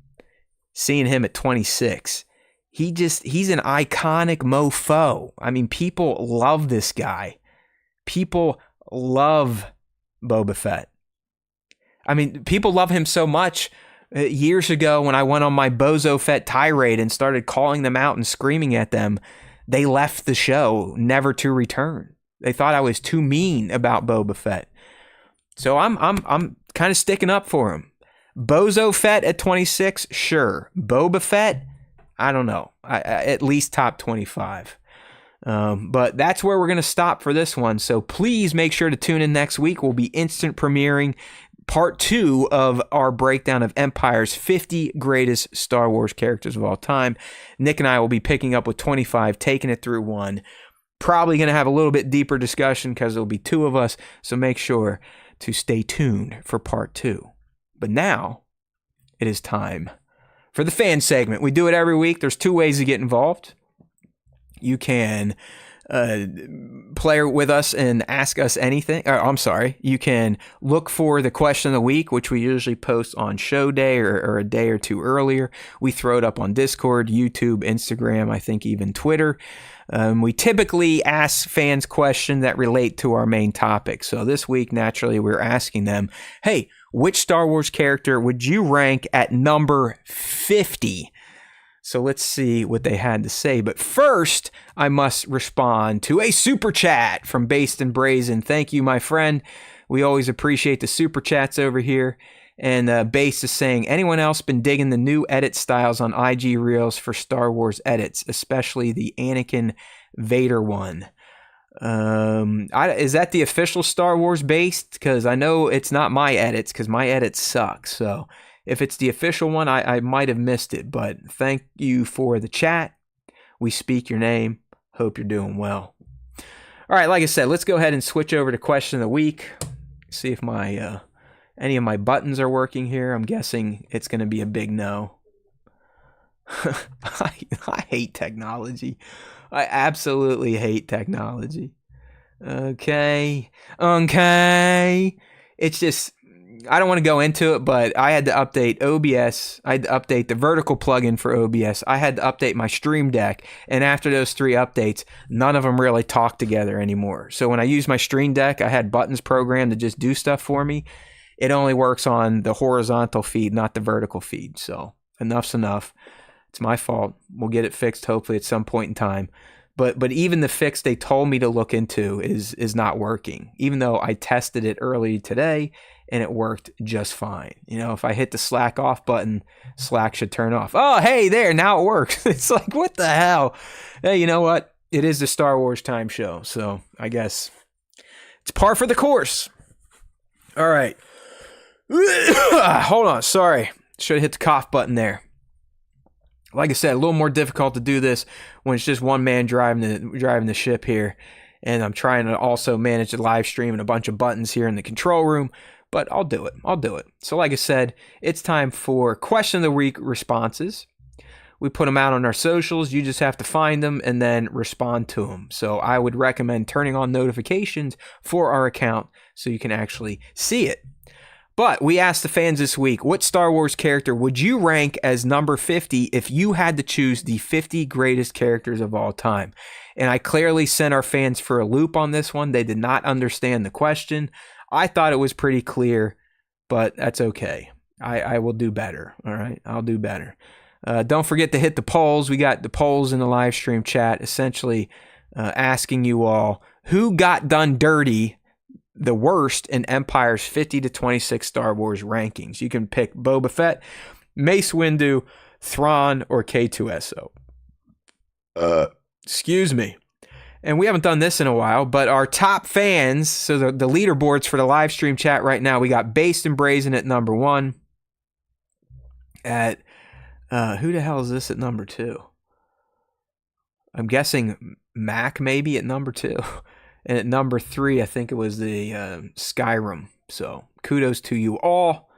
seeing him at 26. He's an iconic mofo. I mean, people love this guy. People love Boba Fett. I mean, people love him so much. Years ago, when I went on my Bozo Fett tirade and started calling them out and screaming at them, they left the show, never to return. They thought I was too mean about Boba Fett. So I'm kind of sticking up for him. Bozo Fett at 26, sure. Boba Fett, I don't know. At least top 25. But that's where we're going to stop for this one. So please make sure to tune in next week. We'll be instant premiering part 2 of our breakdown of Empire's 50 greatest Star Wars characters of all time. Nick and I will be picking up with 25, taking it through one. Probably going to have a little bit deeper discussion because there'll be 2 of us. So make sure to stay tuned for part 2. But now it is time for the fan segment. We do it every week. There's 2 ways to get involved. You can play with us and ask us anything. You can look for the question of the week, which we usually post on show day or a day or 2 earlier. We throw it up on Discord, YouTube, Instagram, I think even Twitter. We typically ask fans questions that relate to our main topic. So this week, naturally, we're asking them, hey, which Star Wars character would you rank at number 50? So let's see what they had to say. But first, I must respond to a super chat from Based and Brazen. Thank you, my friend. We always appreciate the super chats over here. And Based is saying, anyone else been digging the new edit styles on IG Reels for Star Wars edits, especially the Anakin Vader one? Is that the official Star Wars Based? Because I know it's not my edits, because my edits suck. So if it's the official one, I might have missed it, but thank you for the chat. We speak your name. Hope you're doing well. All right, like I said, let's go ahead and switch over to question of the week. See if my any of my buttons are working here. I'm guessing it's going to be a big no. I hate technology. I absolutely hate technology. Okay. It's just, I don't want to go into it, but I had to update OBS. I had to update the vertical plugin for OBS. I had to update my Stream Deck. And after those 3 updates, none of them really talk together anymore. So when I use my Stream Deck, I had buttons programmed to just do stuff for me. It only works on the horizontal feed, not the vertical feed. So enough's enough. It's my fault. We'll get it fixed hopefully at some point in time. But even the fix they told me to look into is not working, even though I tested it early today and it worked just fine. You know, if I hit the Slack off button, Slack should turn off. Oh, hey, there, now it works. It's like, what the hell? Hey, you know what? It is the Star Wars time show, so I guess it's par for the course. All right. Hold on, sorry. Should have hit the cough button there. Like I said, a little more difficult to do this when it's just one man driving the ship here. And I'm trying to also manage the live stream and a bunch of buttons here in the control room. But I'll do it. So like I said, it's time for question of the week responses. We put them out on our socials. You just have to find them and then respond to them. So I would recommend turning on notifications for our account so you can actually see it. But we asked the fans this week, what Star Wars character would you rank as number 50 if you had to choose the 50 greatest characters of all time? And I clearly sent our fans for a loop on this one. They did not understand the question. I thought it was pretty clear, but that's okay. I will do better, all right? I'll do better. Don't forget to hit the polls. We got the polls in the live stream chat, essentially asking you all, who got done dirty the worst in Empire's 50 to 26 Star Wars rankings? You can pick Boba Fett, Mace Windu, Thrawn, or K2SO. Excuse me. And we haven't done this in a while, but our top fans, so the leaderboards for the live stream chat right now, we got Based and Brazen at number 1. At, who the hell is this at number 2? I'm guessing Mac maybe at number 2. And at number 3, I think it was the Skyrim. So kudos to you all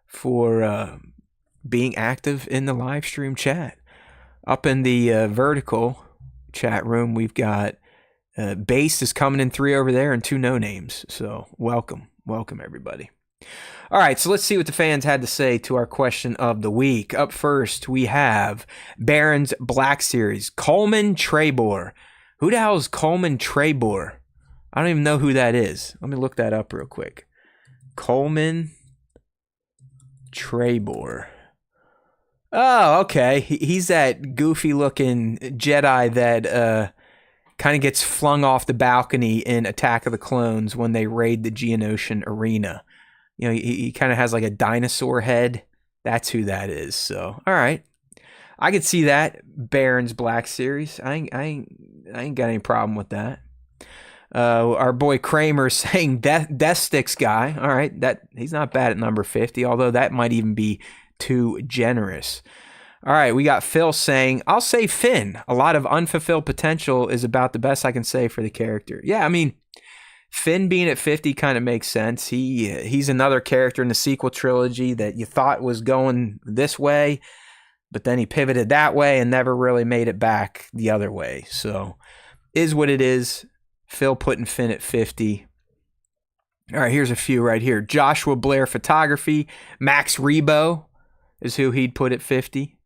for being active in the live stream chat. Up in the vertical chat room. We've got Base is coming in 3 over there and 2 no names. So welcome everybody. All right, so let's see what the fans had to say to our question of the week. Up first, we have Barron's Black Series, Coleman Trebor. Who the hell is Coleman Trebor? I don't even know who that is. Let me look that up real quick. Coleman Trebor. Oh, okay. He's that goofy-looking Jedi that kind of gets flung off the balcony in Attack of the Clones when they raid the Geonosian arena. You know, he kind of has like a dinosaur head. That's who that is. So, all right. I could see that. Barron's Black Series. I ain't got any problem with that. Our boy Kramer saying Death Sticks guy. All right. He's not bad at number 50, although that might even be too generous. All right. We got Phil saying, I'll say Finn. A lot of unfulfilled potential is about the best I can say for the character. Yeah, I mean, Finn being at 50 kind of makes sense. He's another character in the sequel trilogy that you thought was going this way, but then he pivoted that way and never really made it back the other way. So, is what it is. Phil putting Finn at 50. All right, here's a few right here. Joshua Blair Photography. Max Rebo is who he'd put at 50.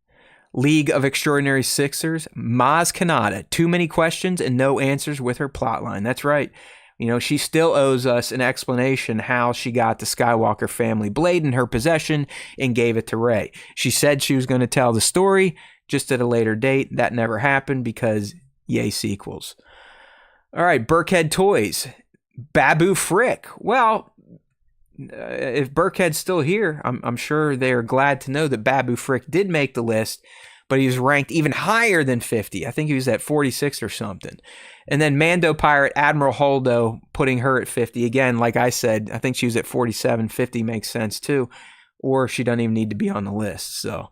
League of Extraordinary Sixers. Maz Kanata. Too many questions and no answers with her plotline. That's right. You know, she still owes us an explanation how she got the Skywalker family blade in her possession and gave it to Rey. She said she was going to tell the story just at a later date. That never happened because yay sequels. All right, Burkhead Toys. Babu Frick. Well, if Burkhead's still here, I'm sure they're glad to know that Babu Frick did make the list, but he was ranked even higher than 50. I think he was at 46 or something. And then Mando Pirate Admiral Holdo, putting her at 50. Again, like I said, I think she was at 47. 50 makes sense too. Or she doesn't even need to be on the list. So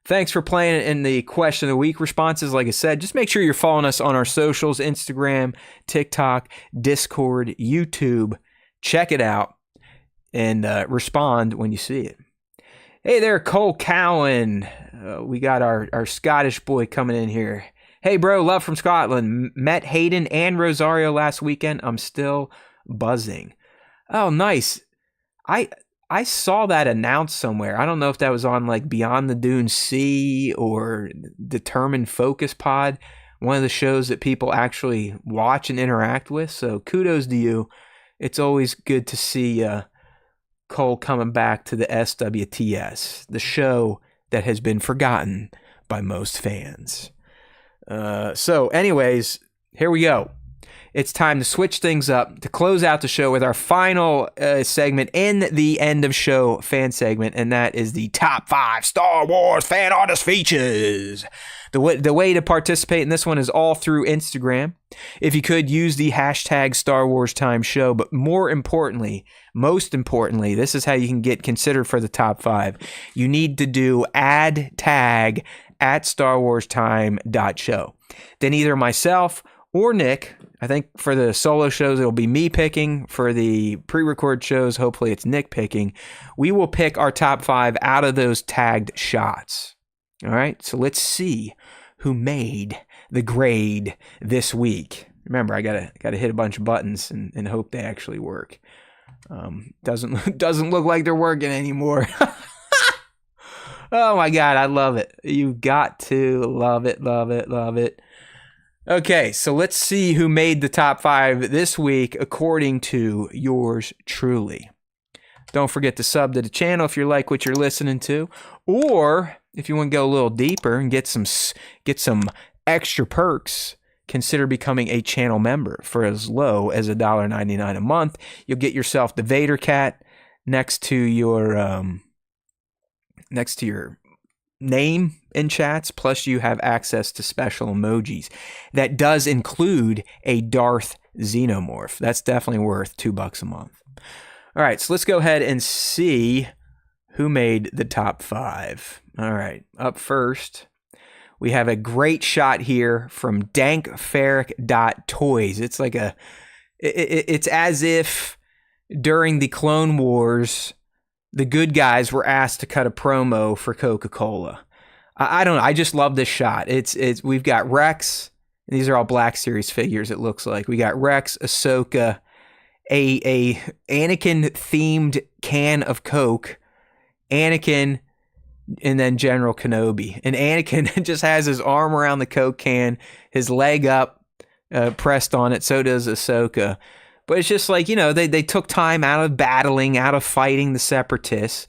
thanks for playing in the question of the week responses. Like I said, just make sure you're following us on our socials, Instagram, TikTok, Discord, YouTube. Check it out and respond when you see it. Hey there, Cole Cowan. We got our Scottish boy coming in here. Hey, bro, love from Scotland. Met Hayden and Rosario last weekend. I'm still buzzing. Oh, nice. I saw that announced somewhere. I don't know if that was on like Beyond the Dunes Sea or Determined Focus Pod, one of the shows that people actually watch and interact with. So kudos to you. It's always good to see Cole coming back to the SWTS, the show that has been forgotten by most fans. So anyways, here we go. It's time to switch things up to close out the show with our final segment in the end of show fan segment, and that is the top 5 Star Wars fan artist features. The way to participate in this one is all through Instagram. If you could, use the hashtag Star Wars Time Show, but most importantly, this is how you can get considered for the top 5. You need to do add tag at starwarstime.show. Then either myself or Nick, I think for the solo shows, it'll be me picking. For the pre-record shows, hopefully it's Nick picking. We will pick our top 5 out of those tagged shots. All right, so let's see who made the grade this week. Remember, I gotta hit a bunch of buttons and hope they actually work. Doesn't look like they're working anymore. Oh my God, I love it. You've got to love it, love it, love it. Okay, so let's see who made the top 5 this week according to yours truly. Don't forget to sub to the channel if you like what you're listening to, or if you want to go a little deeper and get some extra perks, consider becoming a channel member for as low as $1.99 a month. You'll get yourself the Vader Cat next to your name in chats, plus you have access to special emojis. That does include a Darth Xenomorph. That's definitely worth $2 a month. All right, so let's go ahead and see who made the top 5. All right, up first, we have a great shot here from dankferric.toys. It's like it's as if during the Clone Wars, the good guys were asked to cut a promo for Coca-Cola. I don't know. I just love this shot. We've got Rex And these are all Black Series figures, it looks like. We got Rex, Ahsoka, a Anakin-themed can of Coke, Anakin, and then General Kenobi. And Anakin just has his arm around the Coke can, his leg up, pressed on it. So does Ahsoka. But it's just like, they took time out of battling, out of fighting the Separatists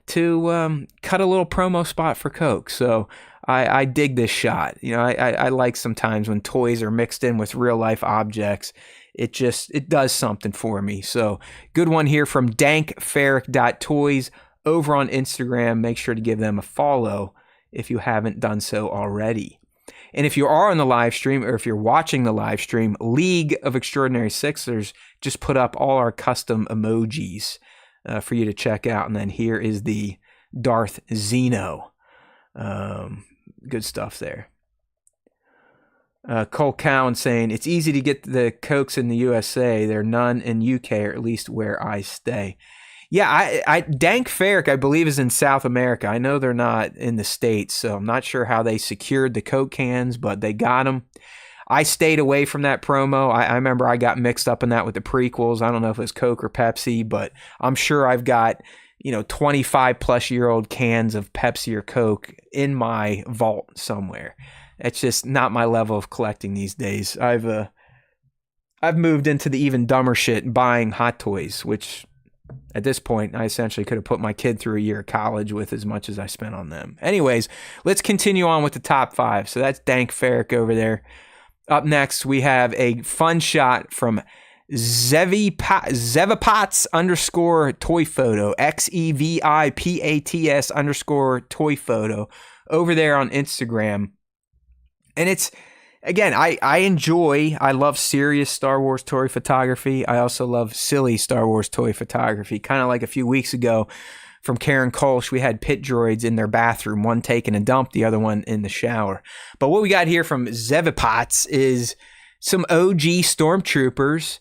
to cut a little promo spot for Coke. So I dig this shot. I like sometimes when toys are mixed in with real life objects. It does something for me. So good one here from dankferric.toys over on Instagram. Make sure to give them a follow if you haven't done so already. And if you are on the live stream, or if you're watching the live stream, League of Extraordinary Sixers just put up all our custom emojis for you to check out. And then here is the Darth Zeno. Good stuff there. Cole Cowan saying, it's easy to get the Cokes in the USA. There are none in UK, or at least where I stay. Yeah, I Dank Ferric, I believe, is in South America. I know they're not in the States, so I'm not sure how they secured the Coke cans, but they got them. I stayed away from that promo. I remember I got mixed up in that with the prequels. I don't know if it was Coke or Pepsi, but I'm sure I've got 25-plus-year-old cans of Pepsi or Coke in my vault somewhere. It's just not my level of collecting these days. I've moved into the even dumber shit, buying Hot Toys, which at this point I essentially could have put my kid through a year of college with as much as I spent on them. Anyways, let's continue on with the top 5. So that's Dank Ferric over there. Up next, we have a fun shot from Zevipats underscore toy photo, XEVIPATS underscore toy photo over there on Instagram. And it's, again, I love serious Star Wars toy photography. I also love silly Star Wars toy photography. Kind of like a few weeks ago from Karen Kolsch, we had pit droids in their bathroom, one taking a dump, the other one in the shower. But what we got here from Zevipats is some OG stormtroopers,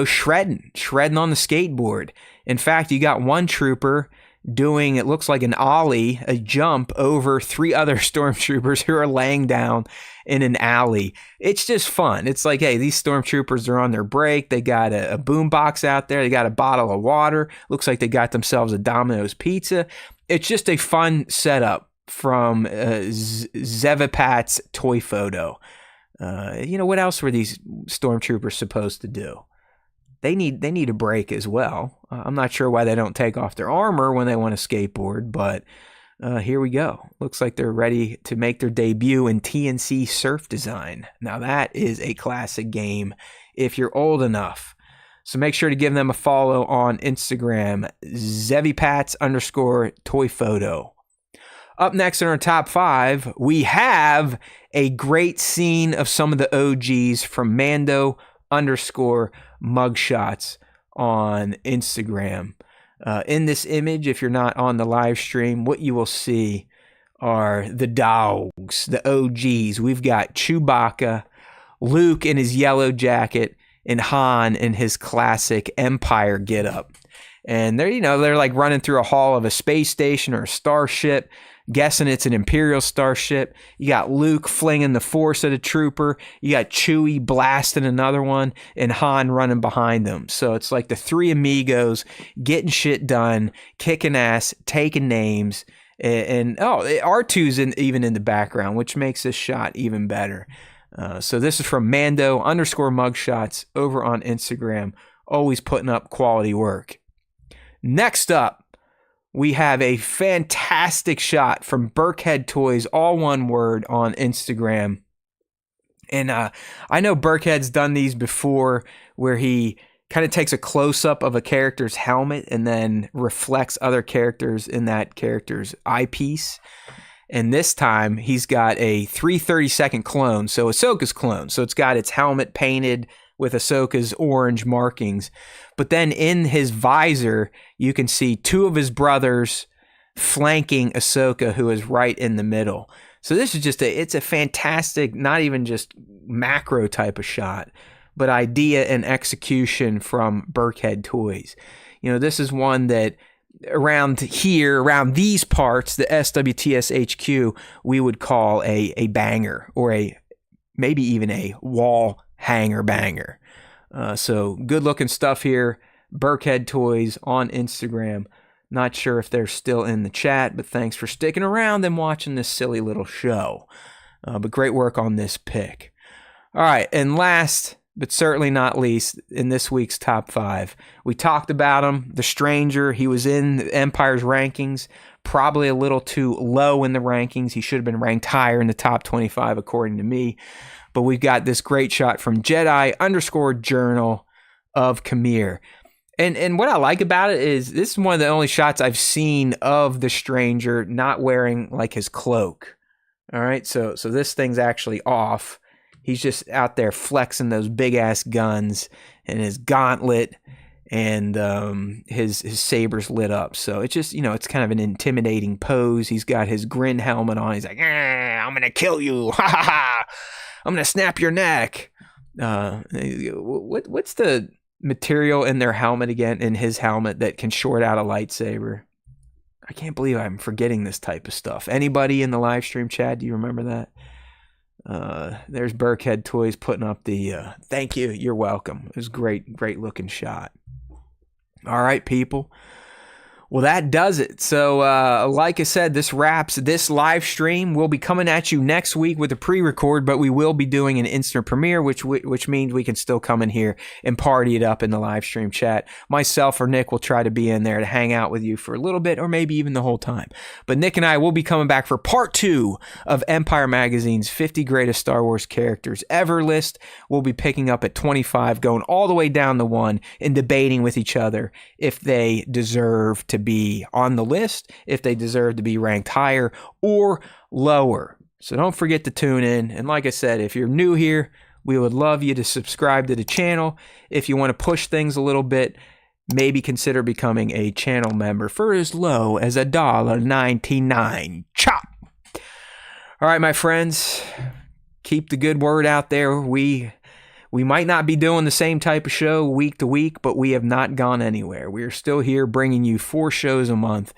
shredding on the skateboard. In fact, you got one trooper doing, it looks like an ollie, a jump over 3 other stormtroopers who are laying down in an alley. It's just fun. It's like, hey, these stormtroopers are on their break. They got a boom box out there. They got a bottle of water. Looks like they got themselves a Domino's pizza. It's just a fun setup from Zevipat's toy photo. What else were these stormtroopers supposed to do? They need a break as well. I'm not sure why they don't take off their armor when they want to skateboard, but here we go. Looks like they're ready to make their debut in TNC Surf Design. Now that is a classic game if you're old enough. So make sure to give them a follow on Instagram, Zevipats underscore toy photo. Up next in our top 5, we have a great scene of some of the OGs from Mando underscore mugshots on Instagram. In this image, if you're not on the live stream, what you will see are the dogs, the OGs. We've got Chewbacca, Luke in his yellow jacket, and Han in his classic Empire getup. And they're like running through a hall of a space station or a starship, guessing it's an Imperial starship. You got Luke flinging the Force at a trooper. You got Chewie blasting another one, and Han running behind them. So it's like the 3 amigos getting shit done, kicking ass, taking names, and R2's even in the background, which makes this shot even better. So this is from Mando underscore mugshots over on Instagram, always putting up quality work. Next up, we have a fantastic shot from Burkhead Toys, all one word, on Instagram. And I know Burkhead's done these before where he kind of takes a close-up of a character's helmet and then reflects other characters in that character's eyepiece. And this time, he's got a 3/32 clone, so Ahsoka's clone. So it's got its helmet painted with Ahsoka's orange markings. But then in his visor, you can see 2 of his brothers flanking Ahsoka, who is right in the middle. So this is it's a fantastic, not even just macro type of shot, but idea and execution from Burkhead Toys. This is one that around these parts, the SWTS HQ, we would call a banger or a maybe even a wall hanger banger. So good looking stuff here. Burkhead Toys on Instagram. Not sure if they're still in the chat, but thanks for sticking around and watching this silly little show. But great work on this pick. All right, and last but certainly not least, in this week's top 5, we talked about him, The Stranger. He was in Empire's rankings, probably a little too low in the rankings. He should have been ranked higher in the top 25, according to me. But we've got this great shot from Jedi_Journal of Khmer. And what I like about it is this is one of the only shots I've seen of the Stranger not wearing like his cloak. All right, so this thing's actually off. He's just out there flexing those big ass guns and his gauntlet, and his saber's lit up. So it's just, it's kind of an intimidating pose. He's got his grin helmet on. He's like, I'm gonna kill you, ha ha ha! I'm gonna snap your neck. What's the material in their helmet again? In his helmet that can short out a lightsaber? I can't believe I'm forgetting this type of stuff. Anybody in the live stream chat, do you remember that? There's Burkhead Toys putting up the thank you, you're welcome. It was great looking shot. All right, people. Well, that does it. So, like I said, this wraps this live stream. We'll be coming at you next week with a pre-record, but we will be doing an instant premiere, which means we can still come in here and party it up in the live stream chat. Myself or Nick will try to be in there to hang out with you for a little bit, or maybe even the whole time. But Nick and I will be coming back for part 2 of Empire Magazine's 50 Greatest Star Wars Characters Ever list. We'll be picking up at 25, going all the way down to 1, and debating with each other if they deserve to be on the list, if they deserve to be ranked higher or lower. So don't forget to tune in. And like I said, if you're new here, we would love you to subscribe to the channel. If you want to push things a little bit, maybe consider becoming a channel member for as low as $1.99. Chop! All right, my friends, keep the good word out there. We might not be doing the same type of show week to week, but we have not gone anywhere. We are still here bringing you 4 shows a month,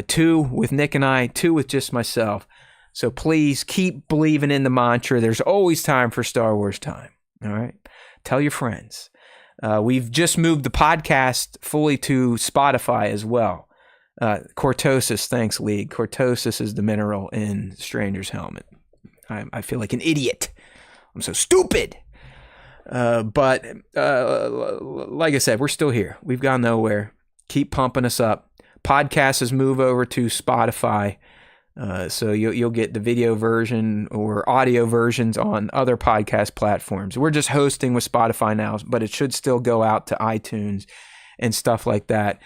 2 with Nick and I, 2 with just myself. So please keep believing in the mantra. There's always time for Star Wars time. All right. Tell your friends. We've just moved the podcast fully to Spotify as well. Cortosis, thanks, League. Cortosis is the mineral in Stranger's helmet. I feel like an idiot. I'm so stupid. But like I said, we're still here. We've gone nowhere. Keep pumping us up. Podcasts move over to Spotify. So you'll get the video version or audio versions on other podcast platforms. We're just hosting with Spotify now, but it should still go out to iTunes and stuff like that.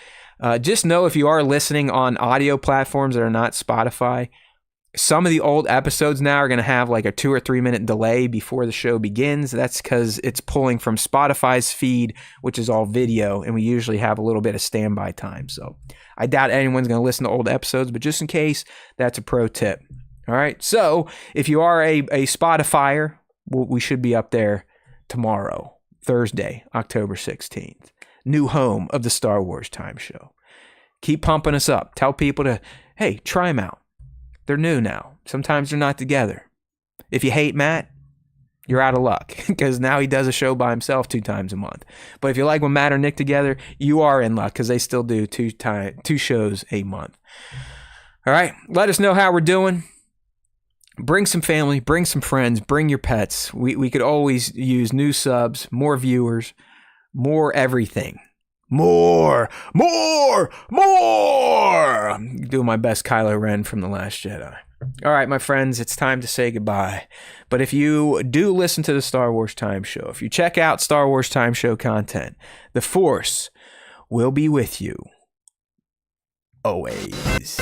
Just know if you are listening on audio platforms that are not Spotify, some of the old episodes now are going to have like a 2 or 3 minute delay before the show begins. That's because it's pulling from Spotify's feed, which is all video, and we usually have a little bit of standby time. So I doubt anyone's going to listen to old episodes, but just in case, that's a pro tip. All right. So if you are a Spotifyer, we should be up there tomorrow, Thursday, October 16th. New home of the Star Wars Time Show. Keep pumping us up. Tell people to, hey, try them out. They're new now. Sometimes they're not together. If you hate Matt, you're out of luck because now he does a show by himself 2 times a month. But if you like when Matt or Nick together, you are in luck because they still do 2 shows a month. All right. Let us know how we're doing. Bring some family, bring some friends, bring your pets. We could always use new subs, more viewers, more everything. More! I'm doing my best Kylo Ren from The Last Jedi. All right, my friends, it's time to say goodbye. But if you do listen to the Star Wars Time Show, if you check out Star Wars Time Show content, the Force will be with you always.